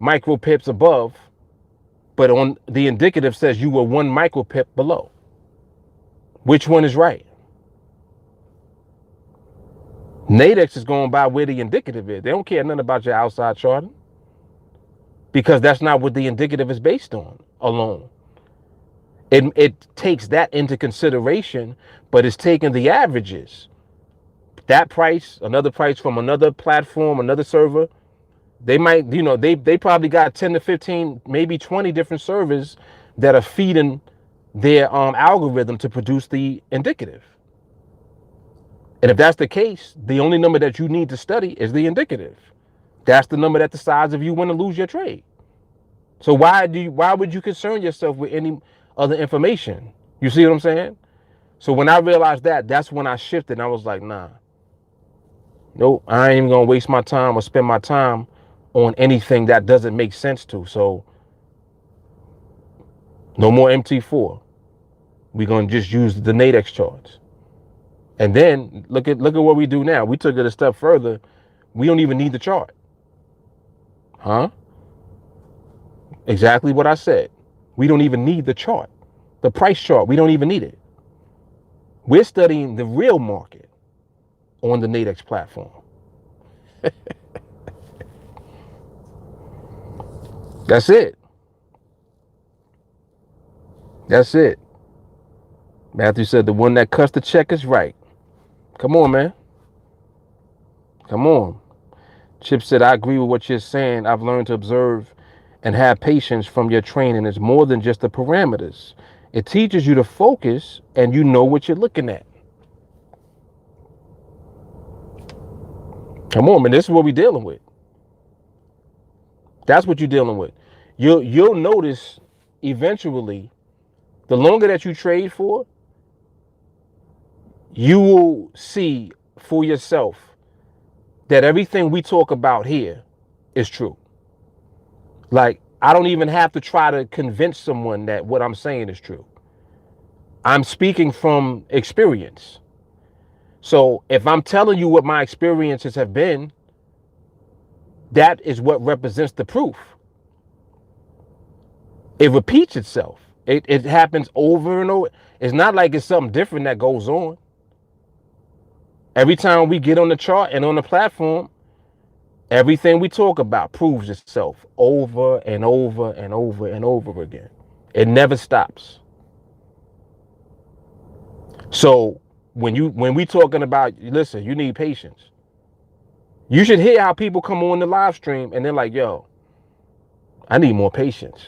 micro pips above, but on the indicative says you were 1 micro pip below? Which one is right? NADEX is going by where the indicative is. They don't care nothing about your outside charting, because that's not what the indicative is based on alone. It takes that into consideration, but it's taking the averages. That price, another price from another platform, another server, they might, they probably got 10 to 15, maybe 20 different servers that are feeding their algorithm to produce the indicative. And if that's the case, the only number that you need to study is the indicative. That's the number that decides if you want to lose your trade. So why would you concern yourself with any other information? You see what I'm saying? So when I realized that, that's when I shifted. And I was like, nah, nope, I ain't even gonna waste my time or spend my time on anything that doesn't make sense to. So no more MT4. We're gonna just use the NADEX charts. And then look at what we do now. We took it a step further. We don't even need the chart. Huh? Exactly what I said. We don't even need the chart. The price chart, we don't even need it. We're studying the real market on the NADEX platform. That's it. That's it. Matthew said the one that cuts the check is right. Come on, man. Come on. Chip said, I agree with what you're saying. I've learned to observe and have patience from your training. It's more than just the parameters. It teaches you to focus and you know what you're looking at. Come on, man. This is what we're dealing with. That's what you're dealing with. You'll notice eventually, the longer that you trade for, you will see for yourself that everything we talk about here is true. Like, I don't even have to try to convince someone that what I'm saying is true. I'm speaking from experience. So if I'm telling you what my experiences have been, that is what represents the proof. It repeats itself. It happens over and over. It's not like it's something different that goes on. Every time we get on the chart and on the platform, everything we talk about proves itself over and over and over and over again. It never stops. So when we talking about, listen, you need patience. You should hear how people come on the live stream and they're like, yo, I need more patience.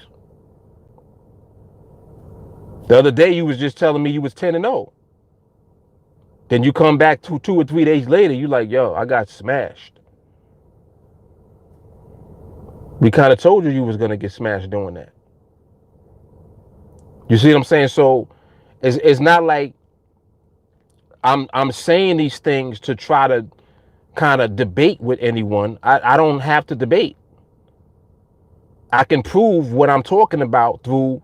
The other day you was just telling me you was 10-0. Then you come back 2 or 3 days later, you like, yo, I got smashed. We kind of told you was gonna get smashed doing that. You see what I'm saying? So it's not like I'm saying these things to try to kind of debate with anyone. I don't have to debate. I can prove what I'm talking about through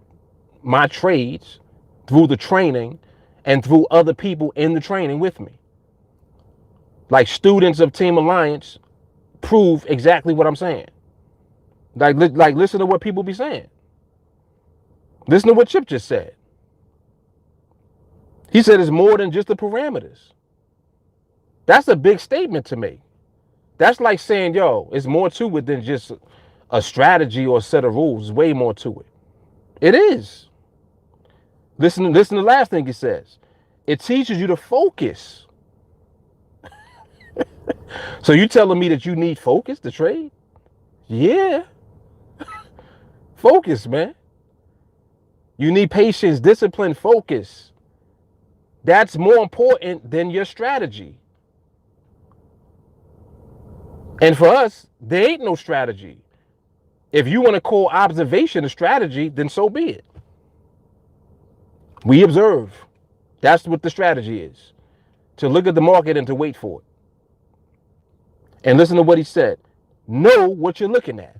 my trades, through the training, and through other people in the training with me. Like students of Team Alliance prove exactly what I'm saying. Like listen to what people be saying. Listen to what Chip just said. He said it's more than just the parameters. That's a big statement to make. That's like saying, yo, it's more to it than just a strategy or a set of rules. There's way more to it. It is. Listen to the last thing he says. It teaches you to focus. So you telling me that you need focus to trade? Yeah. Focus, man. You need patience, discipline, focus. That's more important than your strategy. And for us, there ain't no strategy. If you want to call observation a strategy, then so be it. We observe. That's what the strategy is. To look at the market and to wait for it. And listen to what he said. Know what you're looking at.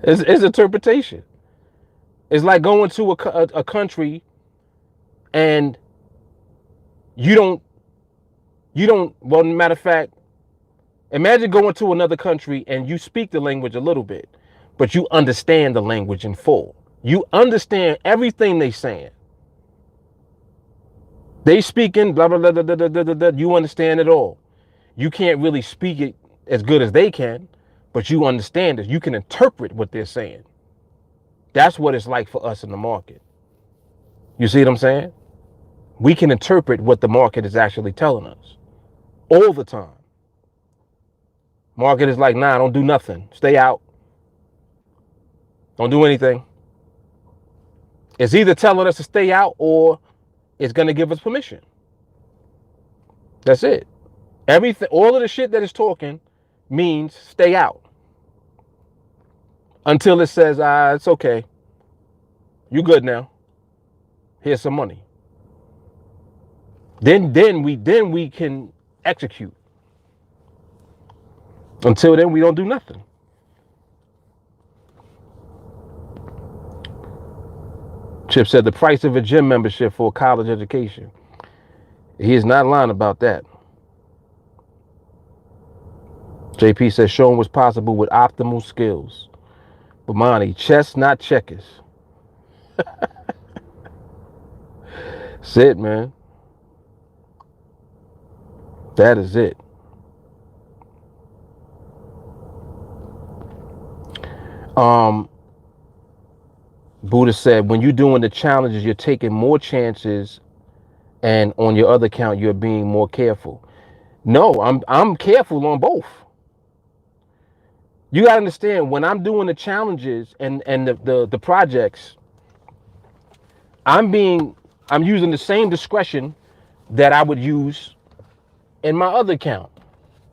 It's interpretation. It's like going to a country and you don't, well, matter of fact, imagine going to another country and you speak the language a little bit, but you understand the language in full. You understand everything they're saying. They speaking blah, blah, blah, blah, blah, blah, blah, blah. You understand it all. You can't really speak it as good as they can, but you understand it. You can interpret what they're saying. That's what it's like for us in the market. You see what I'm saying? We can interpret what the market is actually telling us all the time. Market is like, nah, don't do nothing. Stay out. Don't do anything. It's either telling us to stay out or it's going to give us permission. That's it. Everything, all of the shit that it's talking means stay out. Until it says, it's okay. You good now. Here's some money. Then we can execute. Until then, we don't do nothing. Chip said the price of a gym membership for a college education. He is not lying about that. JP says showing what's possible with optimal skills. Bimani, chess, not checkers. That's it, man. That is it. Buddha said, when you're doing the challenges, you're taking more chances, and on your other account, you're being more careful. No, I'm careful on both. You gotta understand, when I'm doing the challenges and the projects, I'm using the same discretion that I would use in my other account.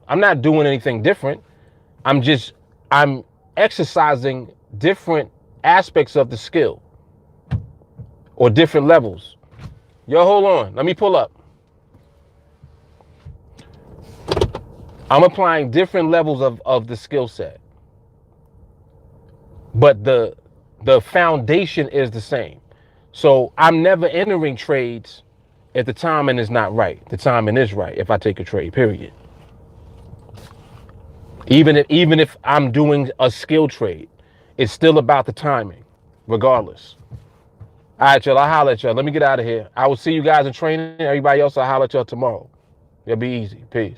I'm not doing anything different. I'm exercising different aspects of the skill or different levels. Yo, hold on. Let me pull up. I'm applying different levels of the skill set. But the foundation is the same. So I'm never entering trades if the timing is not right. The timing is right if I take a trade, period. Even if I'm doing a skill trade, it's still about the timing, regardless. All right, y'all, I'll holler at y'all. Let me get out of here. I will see you guys in training. Everybody else, I'll holler at y'all tomorrow. It'll be easy. Peace.